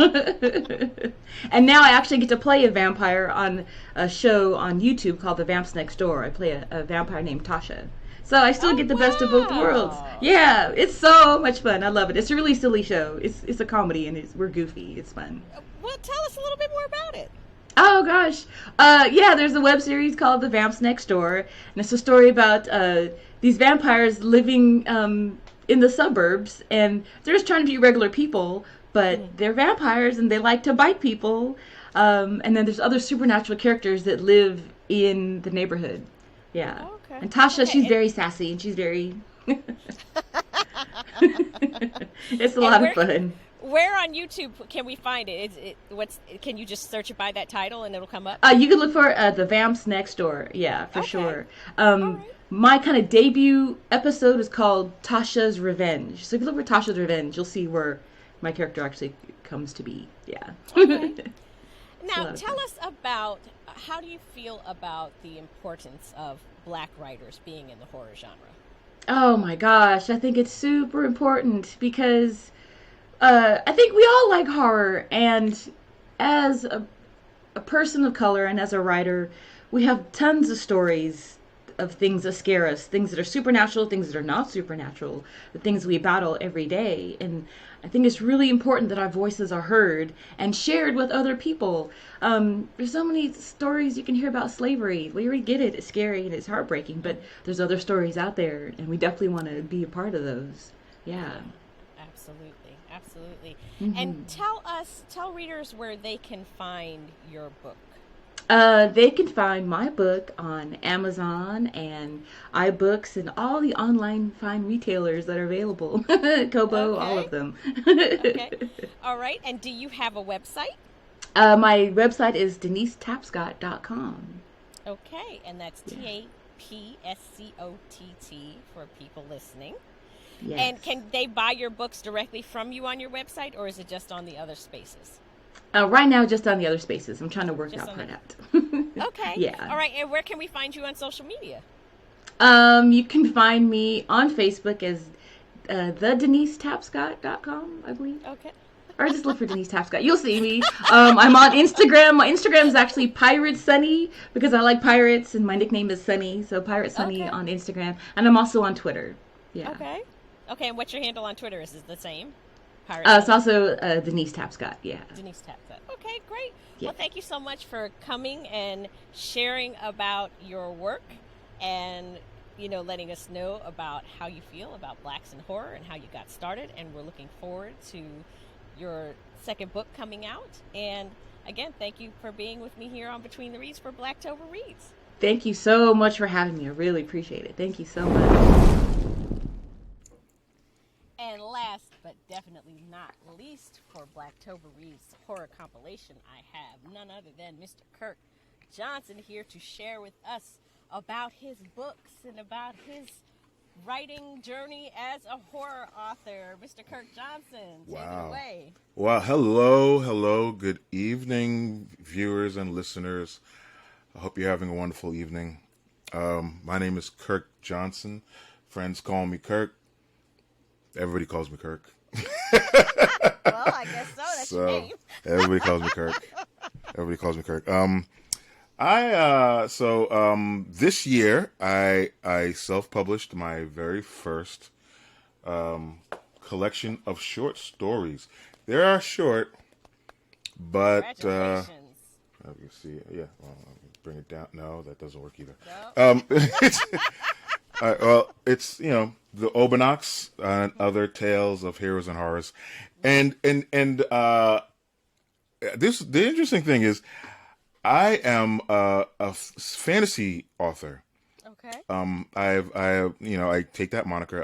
And now I actually get to play a vampire on a show on YouTube called The Vamps Next Door. I play a vampire named Tasha. So I still get the best of both worlds. Yeah, it's so much fun. I love it. It's a really silly show. It's a comedy, and we're goofy. It's fun. Well, tell us a little bit more about it. Oh, gosh. Yeah, there's a web series called The Vamps Next Door, and it's a story about these vampires living in the suburbs, and they're just trying to be regular people, but they're vampires, and they like to bite people. And then there's other supernatural characters that live in the neighborhood. Yeah. Oh, okay. And Tasha, she's very sassy, and she's very... It's a lot of fun. Where on YouTube can we find it? Can you just search it by that title and it'll come up? You can look for The Vamps Next Door. Yeah, for sure. Right. My kind of debut episode is called Tasha's Revenge. So if you look for Tasha's Revenge, you'll see where my character actually comes to be. Yeah. Okay. Now, tell us about, how do you feel about the importance of Black writers being in the horror genre? Oh my gosh, I think it's super important because I think we all like horror, and as a person of color and as a writer, we have tons of stories of things that scare us, things that are supernatural, things that are not supernatural, the things we battle every day. And I think it's really important that our voices are heard and shared with other people. There's so many stories you can hear about slavery. We already get it. It's scary and it's heartbreaking, but there's other stories out there, and we definitely want to be a part of those. Yeah. Absolutely. And tell readers where they can find your book. They can find my book on Amazon and iBooks and all the online fine retailers that are available. Kobo, all of them. Okay. All right. And do you have a website? My website is denisetappscott.com. Okay. And that's TAPSCOTT for people listening. Yes. And can they buy your books directly from you on your website, or is it just on the other spaces? Right now, just on the other spaces. I'm trying to work that part out. Okay. Yeah. All right. And where can we find you on social media? You can find me on Facebook as thedenisetappscott.com, I believe. Okay. Or just look for Denise Tapscott. You'll see me. I'm on Instagram. My Instagram is actually Pirate Sunny because I like pirates, and my nickname is Sunny. So Pirate Sunny on Instagram, and I'm also on Twitter. Yeah. Okay. Okay. And what's your handle on Twitter? Is it the same? It's also Denise Tapscott, yeah. Denise Tapscott. Okay, great. Yeah. Well, thank you so much for coming and sharing about your work and, letting us know about how you feel about Blacks in horror and how you got started. And we're looking forward to your second book coming out. And again, thank you for being with me here on Between the Reads for Blacktober Reads. Thank you so much for having me. I really appreciate it. Thank you so much. And last but definitely not least for Blacktober Reads horror compilation, I have none other than Mr. Kirk Johnson here to share with us about his books and about his writing journey as a horror author. Mr. Kirk Johnson, take it away. Well, hello. Good evening, viewers and listeners. I hope you're having a wonderful evening. My name is Kirk Johnson. Friends call me Kirk. Everybody calls me Kirk. Well, I guess so. That's your name. Everybody calls me Kirk. This year I self-published my very first collection of short stories. They are short, but you see, bring it down. No, that doesn't work either. No. It's the Obenox and other tales of heroes and horrors, and the interesting thing is, I am a fantasy author. Okay. I take that moniker.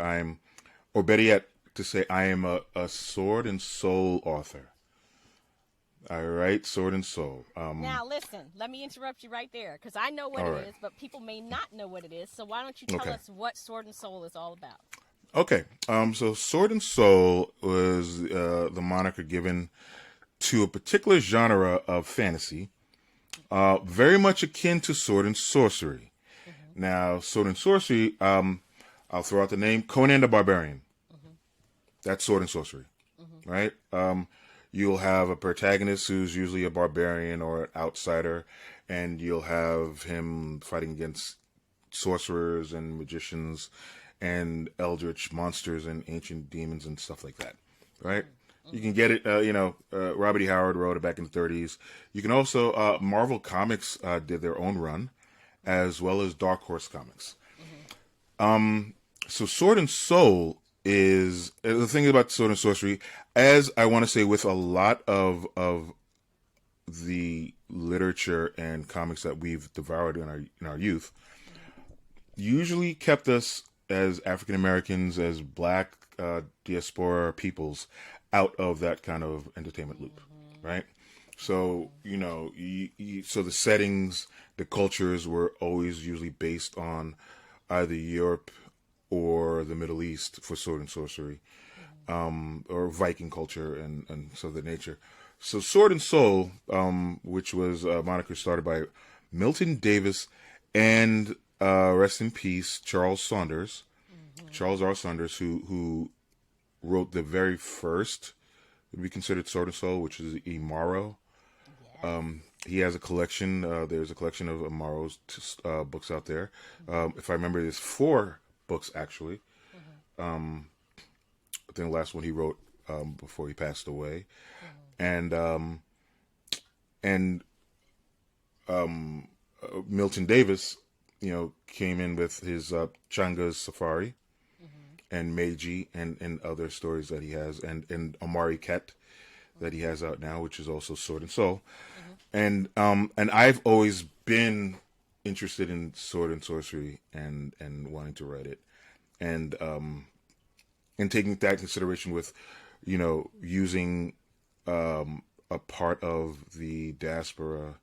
Or better yet, to say I am a sword and soul author. I write sword and soul. Now listen, let me interrupt you right there because I know what it is, but people may not know what it is. So why don't you tell us what Sword and Soul is all about? Okay. So Sword and Soul was the moniker given to a particular genre of fantasy, very much akin to sword and sorcery. Mm-hmm. Now, sword and sorcery, I'll throw out the name Conan the Barbarian. Mm-hmm. That's sword and sorcery, right? You'll have a protagonist who's usually a barbarian or an outsider, and you'll have him fighting against sorcerers and magicians and eldritch monsters and ancient demons and stuff like that, right? You can get it, Robert E. Howard wrote it back in the 30s. You can also, Marvel Comics did their own run, as well as Dark Horse Comics. So Sword and Soul is the thing about sword and sorcery, as I want to say with a lot of the literature and comics that we've devoured in our youth, usually kept us as African Americans, as Black diaspora peoples, out of that kind of entertainment loop, right? So, so the settings, the cultures were always usually based on either Europe or the Middle East for sword and sorcery, or Viking culture and so of that nature. So Sword and Soul, which was a moniker started by Milton Davis and rest in peace, Charles Saunders, Charles R. Saunders, who wrote the very first, would be considered Sword and Soul, which is Imaro. He has a collection. There's a collection of Amaro's books out there. If I remember, there's 4 books actually. I think the last one he wrote before he passed away, and Milton Davis, came in with his Changa's Safari and Meiji and other stories that he has, and Amari Ket that he has out now, which is also Sword and Soul. And I've always been interested in sword and sorcery and wanting to write it, and taking that consideration with, using a part of the diaspora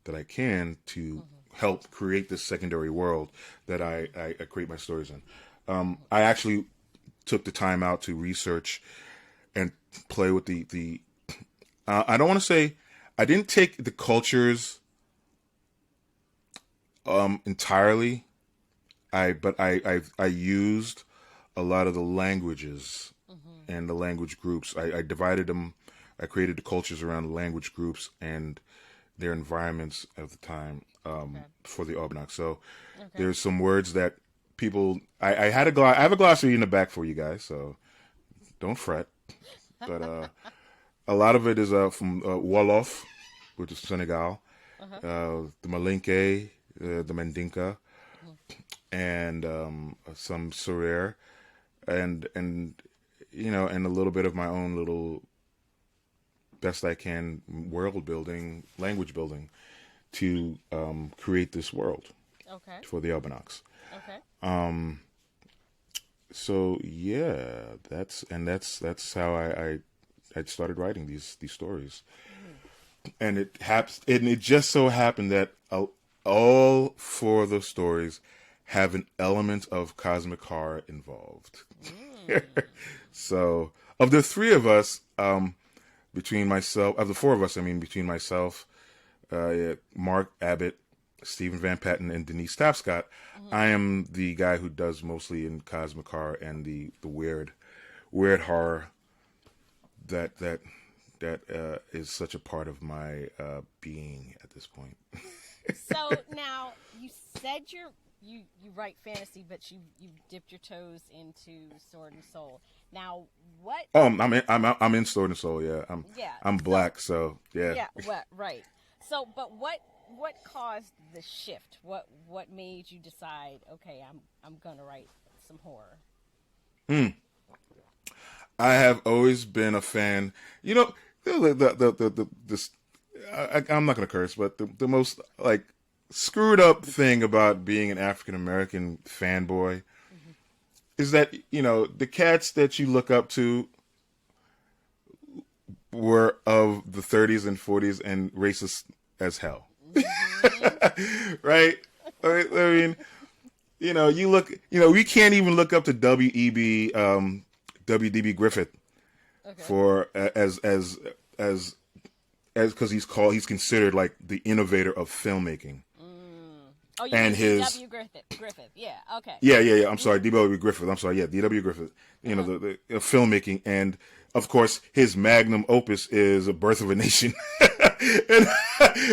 that I can to help create this secondary world that I create my stories in. I actually took the time out to research and play with the I don't want to say I didn't take the cultures entirely. I used a lot of the languages and the language groups. I divided them. I created the cultures around the language groups and their environments at the time for the Almanac. So there's some words that people. I have a glossary in the back for you guys, so don't fret. But a lot of it is from Wolof, which is Senegal, the Malinke, the Mandinka, and some Serer, and and a little bit of my own little best I can world building, language building, to create this world for the Albinox. So yeah, that's how I started writing these stories, and it just so happened that all 4 of those stories have an element of cosmic horror involved. So of the 3 of us, between myself, Marc Abbott, Stephen Van Patten, and Denise Tapscott, I am the guy who does mostly in cosmic horror and the weird horror that is such a part of my being at this point. So now you said you write fantasy, but you dipped your toes into Sword and Soul. Now what? Oh, I'm in Sword and Soul. Yeah, I'm black, so yeah. Yeah, well, right. So, but what caused the shift? What made you decide? Okay, I'm gonna write some horror. I have always been a fan. I'm not gonna curse, but the most like screwed up thing about being an African American fanboy is that the cats that you look up to were of the 30s and 40s and racist as hell. Right? I mean, you look, we can't even look up to W.D.B. Griffith for as because he's considered like the innovator of filmmaking. Oh, you and mean D.W. Griffith. Yeah, okay. Yeah. I'm sorry, D.W. Griffith. I'm sorry, yeah, D.W. Griffith. The filmmaking, and of course his magnum opus is A Birth of a Nation. and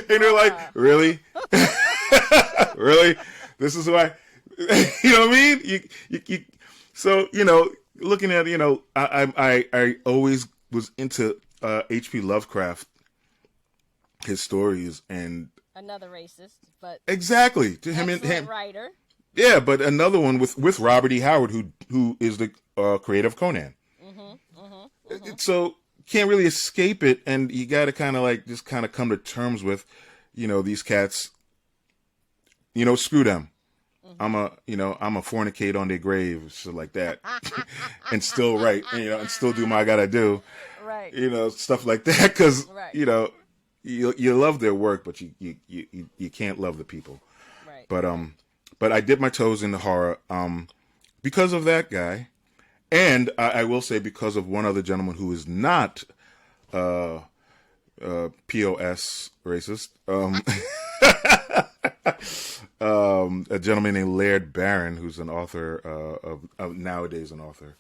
they're like, really, really, this is why. You know what I mean? You so looking at I always was into H.P. Lovecraft, his stories, and another racist, but exactly to him writer. Yeah, but another one with Robert E. Howard, who is the creator of Conan. So can't really escape it, and you got to kind of come to terms with, these cats. Screw them. I'm a fornicate on their grave, shit like that, and still write, and still do my gotta do. Right. You know, stuff like that, because Right. you know, you love their work, but you can't love the people. Right. But I dipped my toes into horror because of that guy, and I will say because of one other gentleman who is not POS racist. A gentleman named Laird Barron, who's an author of nowadays an author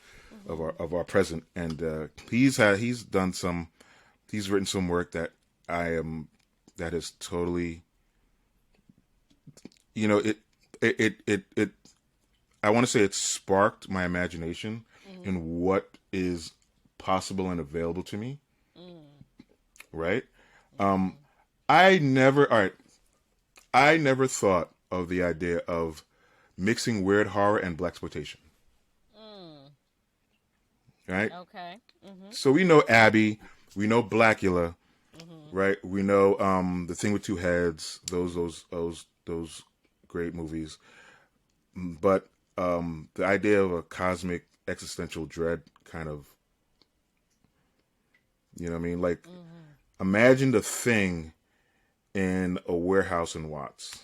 of our present, and he's written some work that that is totally, you know, it I want to say it sparked my imagination in what is possible and available to me. Right? I never thought of the idea of mixing weird horror and blaxploitation. Right? Okay. So we know Abby, we know Blackula, right? We know The Thing with Two Heads, those great movies. But the idea of a cosmic existential dread kind of, you know what I mean? Like, imagine The Thing in a warehouse in Watts.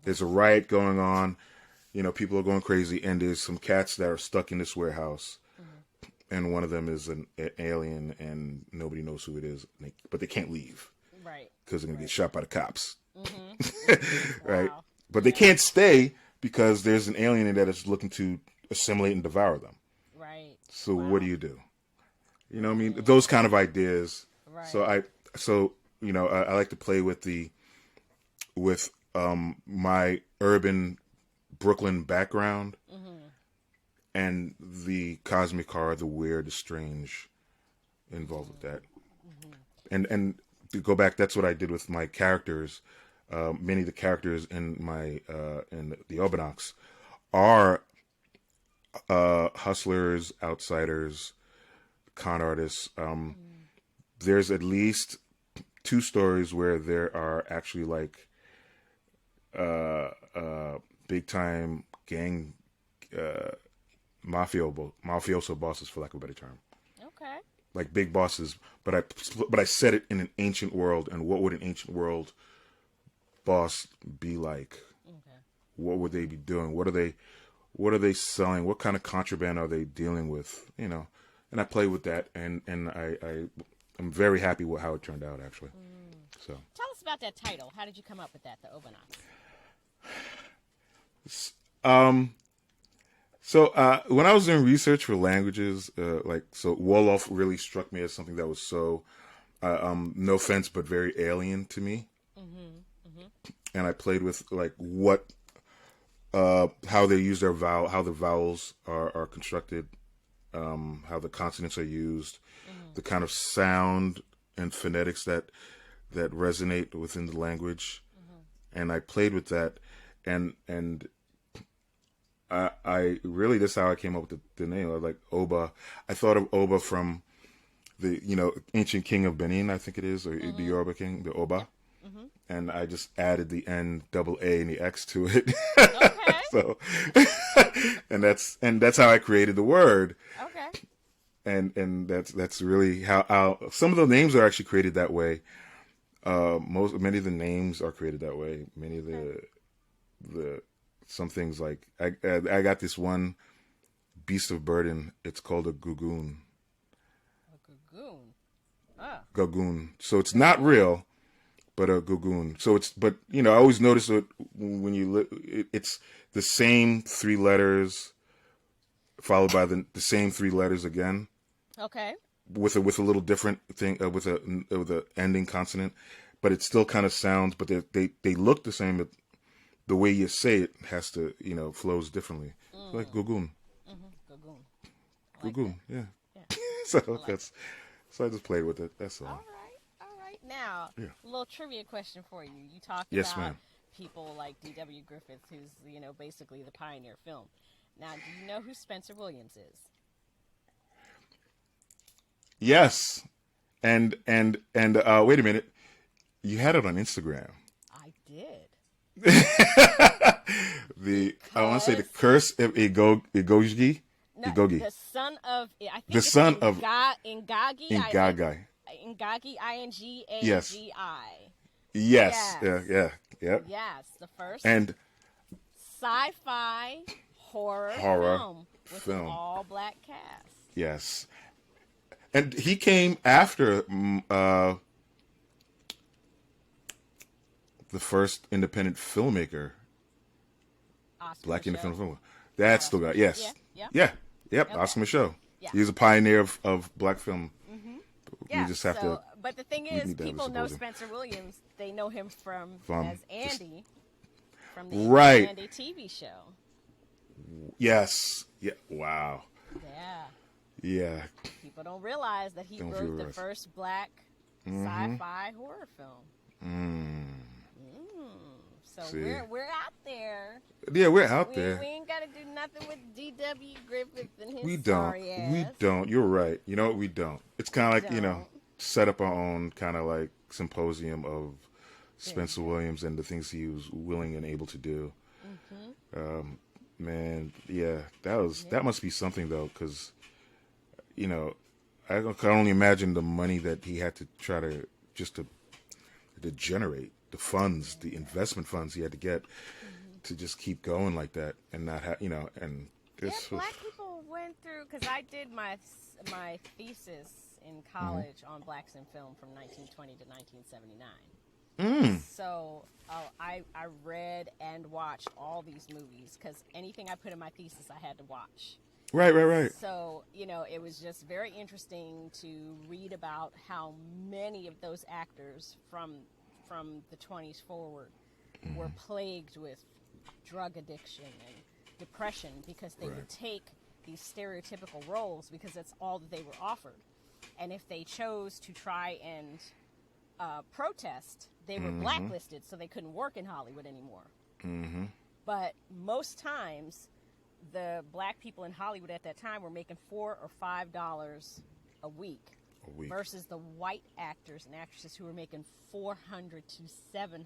There's a riot going on, you know, people are going crazy, and there's some cats that are stuck in this warehouse, and one of them is an alien, and nobody knows who it is, but they can't leave. Right. Because they're going to get shot by the cops. Right? Wow. But they can't stay because there's an alien in that is looking to assimilate and devour them. Right. So what do? You know what I mean? Those kind of ideas. Right. So you know, I like to play with my urban Brooklyn background and the cosmic horror, the weird, the strange involved with that. And to go back, that's what I did with my characters. Many of the characters in my in the Obanox are hustlers, outsiders, con artists. There's at least 2 stories where there are actually like big time gang mafioso bosses, for lack of a better term. Okay. Like big bosses, but I set it in an ancient world, and what would an ancient world boss be like? Okay. What would they be doing? What are they selling? What kind of contraband are they dealing with? You know, and I play with that, and I'm very happy with how it turned out, actually. So tell us about that title. How did you come up with that, the Obanox? So when I was doing research for languages, Wolof really struck me as something that was so, no offense, but very alien to me. And I played with like how they use their how the vowels are constructed, how the consonants are used, the kind of sound and phonetics that resonate within the language, and I played with that, and I really, that's how I came up with the name. I was like Oba. I thought of Oba from the ancient king of Benin, I think it is, or the Yoruba king, the Oba. And I just added the N double A and the X to it. Okay. So, and that's how I created the word. Okay. And that's really how some of the names are actually created that way. Many of the names are created that way. Many of the some things like I got this one beast of burden. It's called a gugoon. A gugoon. Ah. Gugoon. So it's not real, but a gugoon. So but I always notice that when you it's the same 3 letters followed by the same 3 letters again. Okay. With a little different thing, with a ending consonant, but it still kind of sounds. But they look the same. But the way you say it has to, flows differently. Like gugoon. Gugoon. Gugoon. Yeah. So so I just played with it. That's all. All right. Now, a little trivia question for you. You talked Yes, about ma'am. people like D.W. Griffith, who's basically the pioneer film. Now, do you know who Spencer Williams is? Yes, and wait a minute, you had it on Instagram. I did. I want to say the curse of Igogi. No, Igogi. the son of, I think The it's son of Ingagi. Ingagi. Ingagi, Ingagi. Yes. Yes. Yes. Yeah. Yes, the first And sci-fi horror film with an all-black cast. Yes. And he came after the first independent filmmaker, Oscar black Michaud. independent filmmaker. That's still got, yes. Yeah. Yep, Okay. Oscar Michaud. Yeah. He's a pioneer of black film. Yeah, We just have to. But the thing we is, need to have a people know symposium. Spencer Williams. They know him as Andy from the Right. Andy TV show. Yes. Yeah. Wow. Yeah. Yeah. People don't realize that he Don't wrote the realize. first black sci-fi horror film. So See. we're out there. Yeah, we're out there. We ain't got to do nothing with D.W. Griffith and his We don't. sorry ass. We don't. You're right. You know what? We don't. It's kind of like, Don't. set up our own kind of like symposium of Spencer Williams and the things he was willing and able to do. Man, yeah, that must be something though, because, I can only imagine the money that he had to try to to generate the funds, the investment funds he had to get to just keep going like that and not have, and it's Black people went through, because I did my thesis in college on blacks in film from 1920 to 1979. So I read and watched all these movies, because anything I put in my thesis I had to watch. Right. So, it was just very interesting to read about how many of those actors from the 20s forward were plagued with drug addiction and depression, because they would take these stereotypical roles because that's all that they were offered. And if they chose to try and protest, they were blacklisted, so they couldn't work in Hollywood anymore. But most times, the black people in Hollywood at that time were making $4 or $5 a week. Versus the white actors and actresses who were making $400 to $700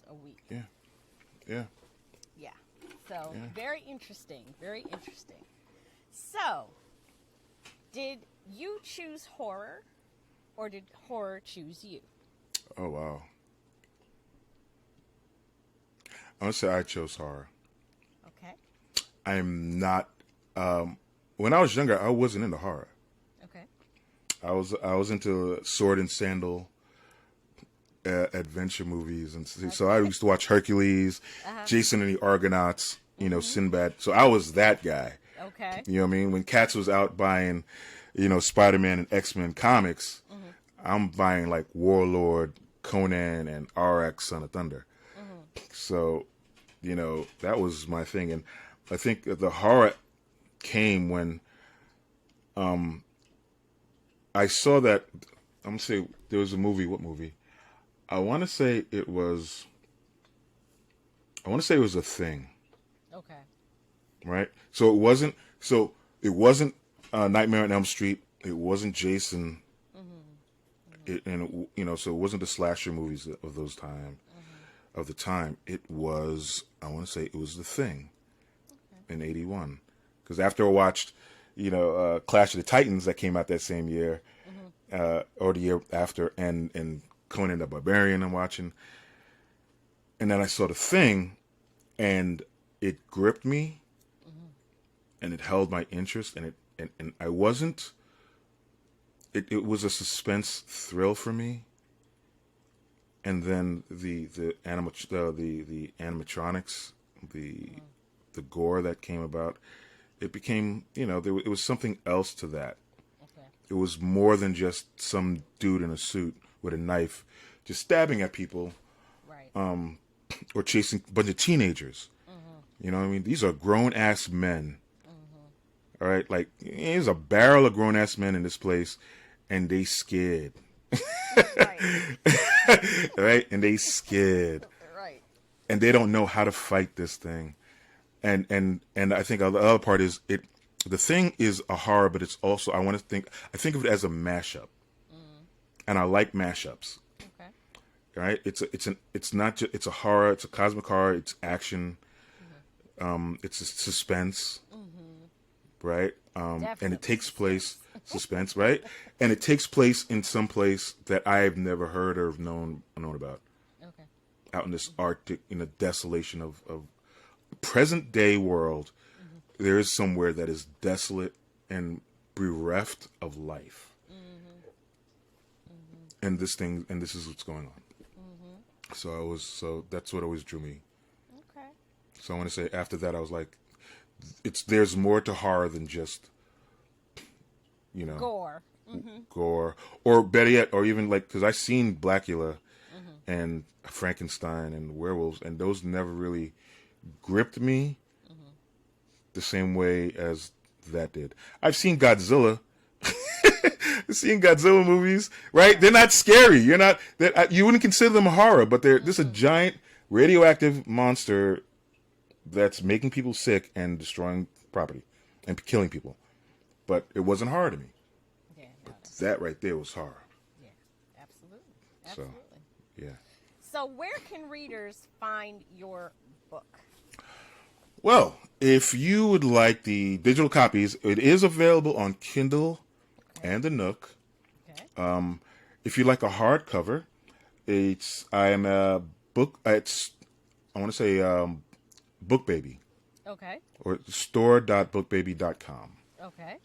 a week. Yeah. So very interesting. So, did you choose horror, or did horror choose you? Oh wow. I want to say I chose horror. Okay. I'm not. When I was younger, I wasn't into horror. Okay. I was into sword and sandal adventure movies, and so I used to watch Hercules, Jason and the Argonauts, Sinbad. So I was that guy. Okay. You know what I mean? When Cats was out buying, Spider-Man and X-Men comics, I'm buying like Warlord, Conan, and RX Son of Thunder. So, that was my thing, and I think the horror came when I saw that. I'm gonna say there was a movie. What movie? I want to say it was A Thing. Okay. Right. So it wasn't. Nightmare on Elm Street. It wasn't Jason. So it wasn't the slasher movies of those time. Of the time, it was. I want to say it was The Thing. In '81, because after I watched, Clash of the Titans that came out that same year, or the year after, and Conan the Barbarian I'm watching, and then I saw The Thing, and it gripped me, and it held my interest, and I wasn't. It was a suspense thrill for me, and then the animatronics, the gore that came about, it became, it was something else to that. Okay. It was more than just some dude in a suit with a knife just stabbing at people, Right. or chasing a bunch of teenagers. You know what I mean? These are grown-ass men. All right? Like, there's a barrel of grown-ass men in this place, and they scared. Right. Right? And they scared. Right. And they don't know how to fight this thing. And I think the other part is The Thing is a horror, but it's also, I think of it as a mashup. And I like mashups. Okay. Right? It's not just, it's a horror, it's a cosmic horror, it's action, it's a suspense. right? And it takes place suspense, right? And it takes place in some place that I've never heard or known about. Okay. Out in this Arctic, in the desolation of present day world, there is somewhere that is desolate and bereft of life. And this is what's going on. So that's what always drew me. Okay. So I want to say after that, I was like, there's more to horror than just, gore. Gore, or better yet, or even like, because I've seen Blackula and Frankenstein and werewolves, and those never really gripped me the same way as that did. I've seen Godzilla. Seeing Godzilla movies, right? They're not scary. You wouldn't consider them a horror, but this is a giant radioactive monster that's making people sick and destroying property and killing people. But it wasn't horror to me. Yeah, but that right there was horror. Yeah, absolutely. So, yeah. So where can readers find your book? Well, if you would like the digital copies, it is available on Kindle and the Nook. Okay. If you like a hardcover, Book Baby. Okay. Or store.bookbaby.com. Okay.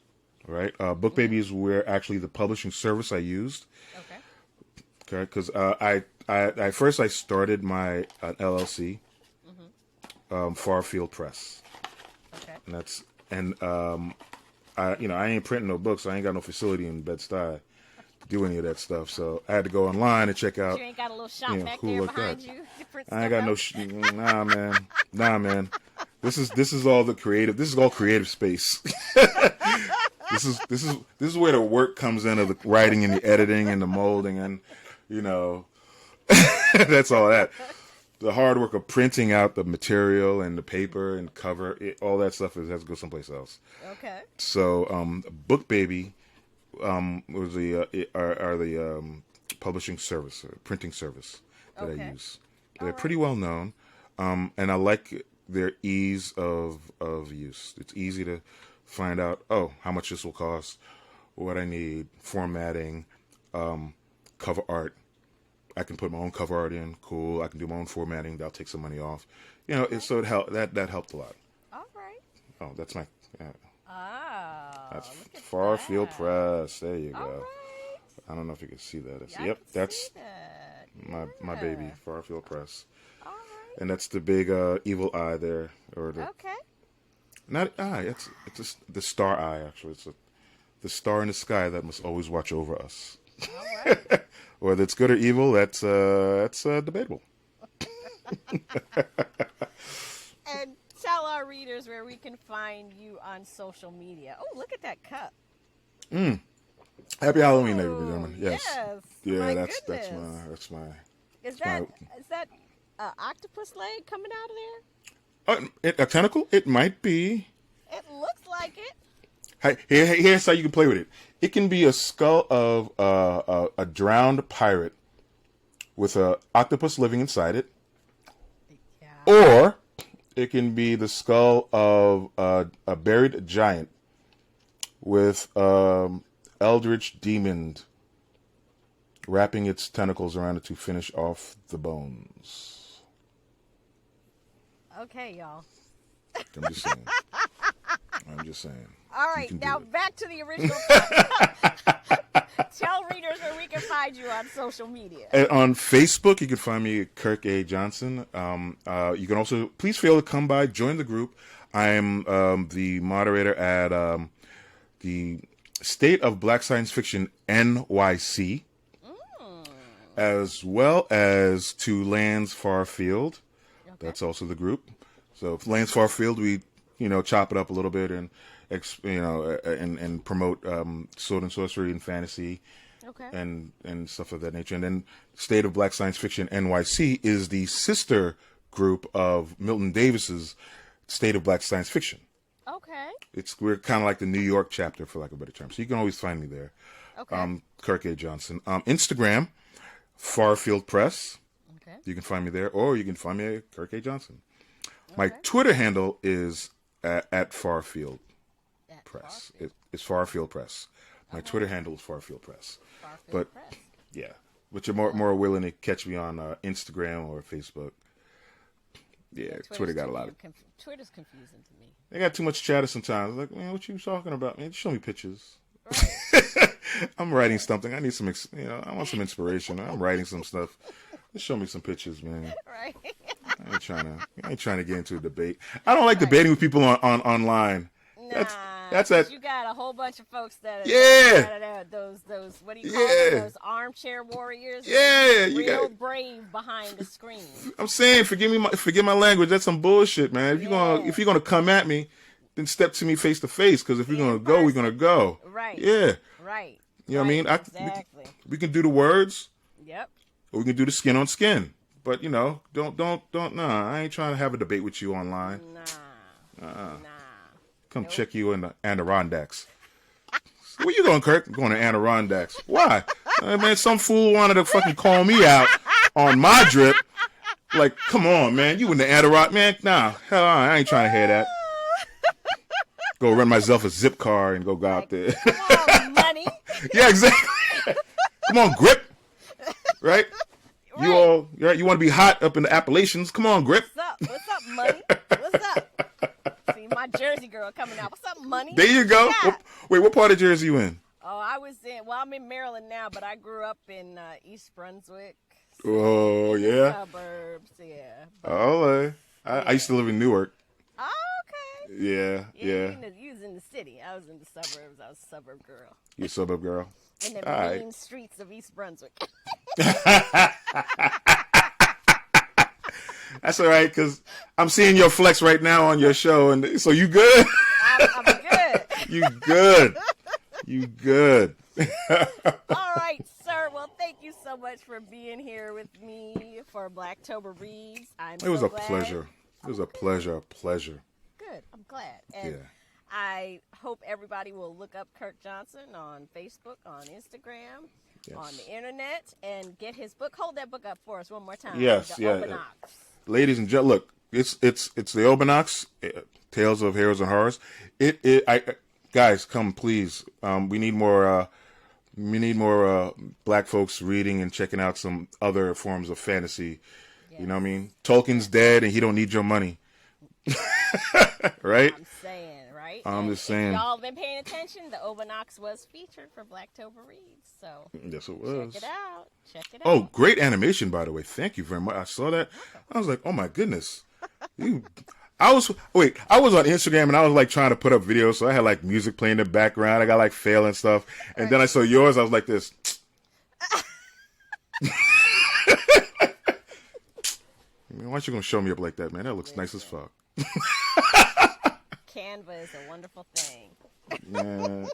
Right? Book Baby is where actually the publishing service I used. Okay. Because I first started my LLC, Farfield Press. Okay. I ain't printing no books. I ain't got no facility in Bed-Stuy to do any of that stuff. So I had to go online and check out. You ain't got a little shop back there behind you. I ain't got no. Nah, man. This is all the creative. This is all creative space. This is where the work comes in of the writing and the editing and the molding and that's all that. The hard work of printing out the material and the paper and cover, all that stuff has to go someplace else. Okay. So, Book Baby was the publishing service, printing service that I use. They're pretty well known, and I like their ease of use. It's easy to find out, how much this will cost, what I need, formatting, cover art. I can put my own cover art in. Cool. I can do my own formatting. That'll take some money off. So it helped. That helped a lot. All right. Oh, that's my. That's Farfield Press. There you go. All right. I don't know if you can see that. Yeah, That's that. my baby, Farfield Press. All right. And that's the big evil eye there, or the Okay. not eye. It's just the star eye. Actually, it's the star in the sky that must always watch over us. All right. Whether it's good or evil, that's debatable. And tell our readers where we can find you on social media. Oh, look at that cup. Happy Halloween, ladies and gentlemen. Yes. Yeah, My that's goodness. my. Is that octopus leg coming out of there? A tentacle? It might be. It looks like it. Here's how you can play with it. It can be a skull of a drowned pirate with a octopus living inside it, or it can be the skull of a buried giant with eldritch demon wrapping its tentacles around it to finish off the bones. Okay, y'all. I'm just saying. All right, now back to the original. Tell readers where we can find you on social media. On Facebook, you can find me at Kirk A. Johnson. You can also, please feel to come by, join the group. I am the moderator at the State of Black Science Fiction NYC, as well as to Lands Far Field. Okay. That's also the group. So Lands Far Field, we chop it up a little bit and and promote sword and sorcery and fantasy, and stuff of that nature. And then State of Black Science Fiction NYC is the sister group of Milton Davis's State of Black Science Fiction. Okay. We're kind of like the New York chapter, for lack of a better term. So you can always find me there. Okay. Kirk A. Johnson. Instagram, Farfield Press. Okay. You can find me there, or you can find me at Kirk A. Johnson. My Twitter handle is at Farfield Press. It's Farfield Press. My Twitter handle is Farfield Press. But yeah, but you're more willing to catch me on Instagram or Facebook. Yeah, Twitter got a lot of. Twitter's confusing to me. They got too much chatter sometimes. Like, man, what you talking about, man? Show me pictures. Right. I'm writing something. I need some, I want some inspiration. I'm writing some stuff. Just show me some pictures, man. Right. I ain't trying to get into a debate. I don't like debating with people on online. Nah, that's that. You got a whole bunch of folks that are those what do you call them? Those armchair warriors. Yeah, you real brave behind the screen. I'm saying, forgive my language. That's some bullshit, man. If you're gonna come at me, then step to me face to face. Because if we're gonna go, we're gonna go. Right. Yeah. Right. You know what I mean? Exactly. We can do the words. Yep. Or we can do the skin on skin. But don't. Nah, I ain't trying to have a debate with you online. Nah. Come check you in the Adirondacks. Where you going, Kirk? I'm going to Adirondacks. Why? Man, some fool wanted to fucking call me out on my drip. Like, come on, man. You in the Adirondacks. Man, nah. Hell, I ain't trying to hear that. Go rent myself a zip car and go out there. Come on, money. Yeah, exactly. Come on, Grip. Right? You want to be hot up in the Appalachians? Come on, Grip. What's up, money? What's up? See, my Jersey girl coming out. What's up, money? There you go. Yeah. Wait, what part of Jersey you in? Oh, I'm in Maryland now, but I grew up in East Brunswick. Oh, yeah? Suburbs, yeah. Oh, I used to live in Newark. Oh, okay. Yeah. You was in the city. I was in the suburbs. I was a suburb girl. You a suburb girl? In the mean streets of East Brunswick. That's all right, because I'm seeing your flex right now on your show, and so you good? I'm good. You good. You good. All right, sir. Well, thank you so much for being here with me for Blacktober Reads. It was a pleasure. It was a pleasure. Good. I'm glad. And Yeah. I hope everybody will look up Kirk Johnson on Facebook, on Instagram, on the internet, and get his book. Hold that book up for us one more time. Yes, The yeah. Obanox. Ladies and gentlemen, look, it's the Obanox, Tales of Heroes and Horrors. Guys, come please. We need more black folks reading and checking out some other forms of fantasy. Yes. You know what I mean? Tolkien's dead and he don't need your money. Right? I'm saying, right? I'm just saying. If y'all been paying attention, the Obanox was featured for Blacktober Reads. So yes, it was. Check it out. Oh, great animation, by the way. Thank you very much. I saw that. I was like, oh my goodness. I was on Instagram and I was like trying to put up videos, so I had like music playing in the background. I got like fail and stuff. And then I saw yours, I was like this. Why aren't you gonna show me up like that, man? That looks nice as fuck. Canva is a wonderful thing. Yeah,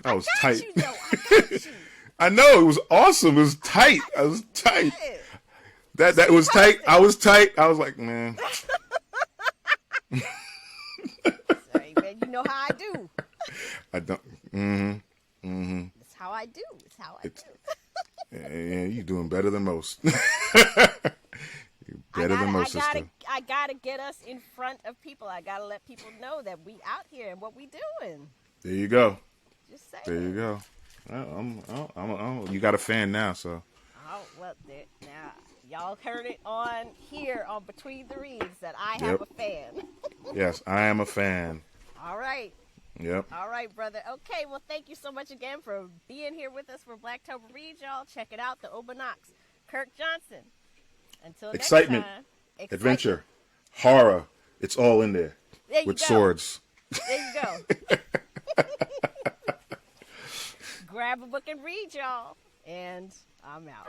that was tight. I got you. I know, it was awesome. It was tight. I was tight. That was tight. I was tight. I was like, man. Sorry, man. You know how I do. I don't. It's how I do. Yeah, you're doing better than most. You're better than most, sister. I gotta get us in front of people. I gotta let people know that we out here and what we doing. There you go. Just saying. There you go. Well, you got a fan now, so. Oh, well, now y'all heard it on here on Between the Reads that I have a fan. Yes, I am a fan. All right. Yep. All right, brother. Okay, well, thank you so much again for being here with us for Blacktober Reads, y'all. Check it out, the Obanox. Kirk Johnson. Until Excitement, next time. adventure, horror. It's all in there. With swords. There you go. Grab a book and read, y'all. And I'm out.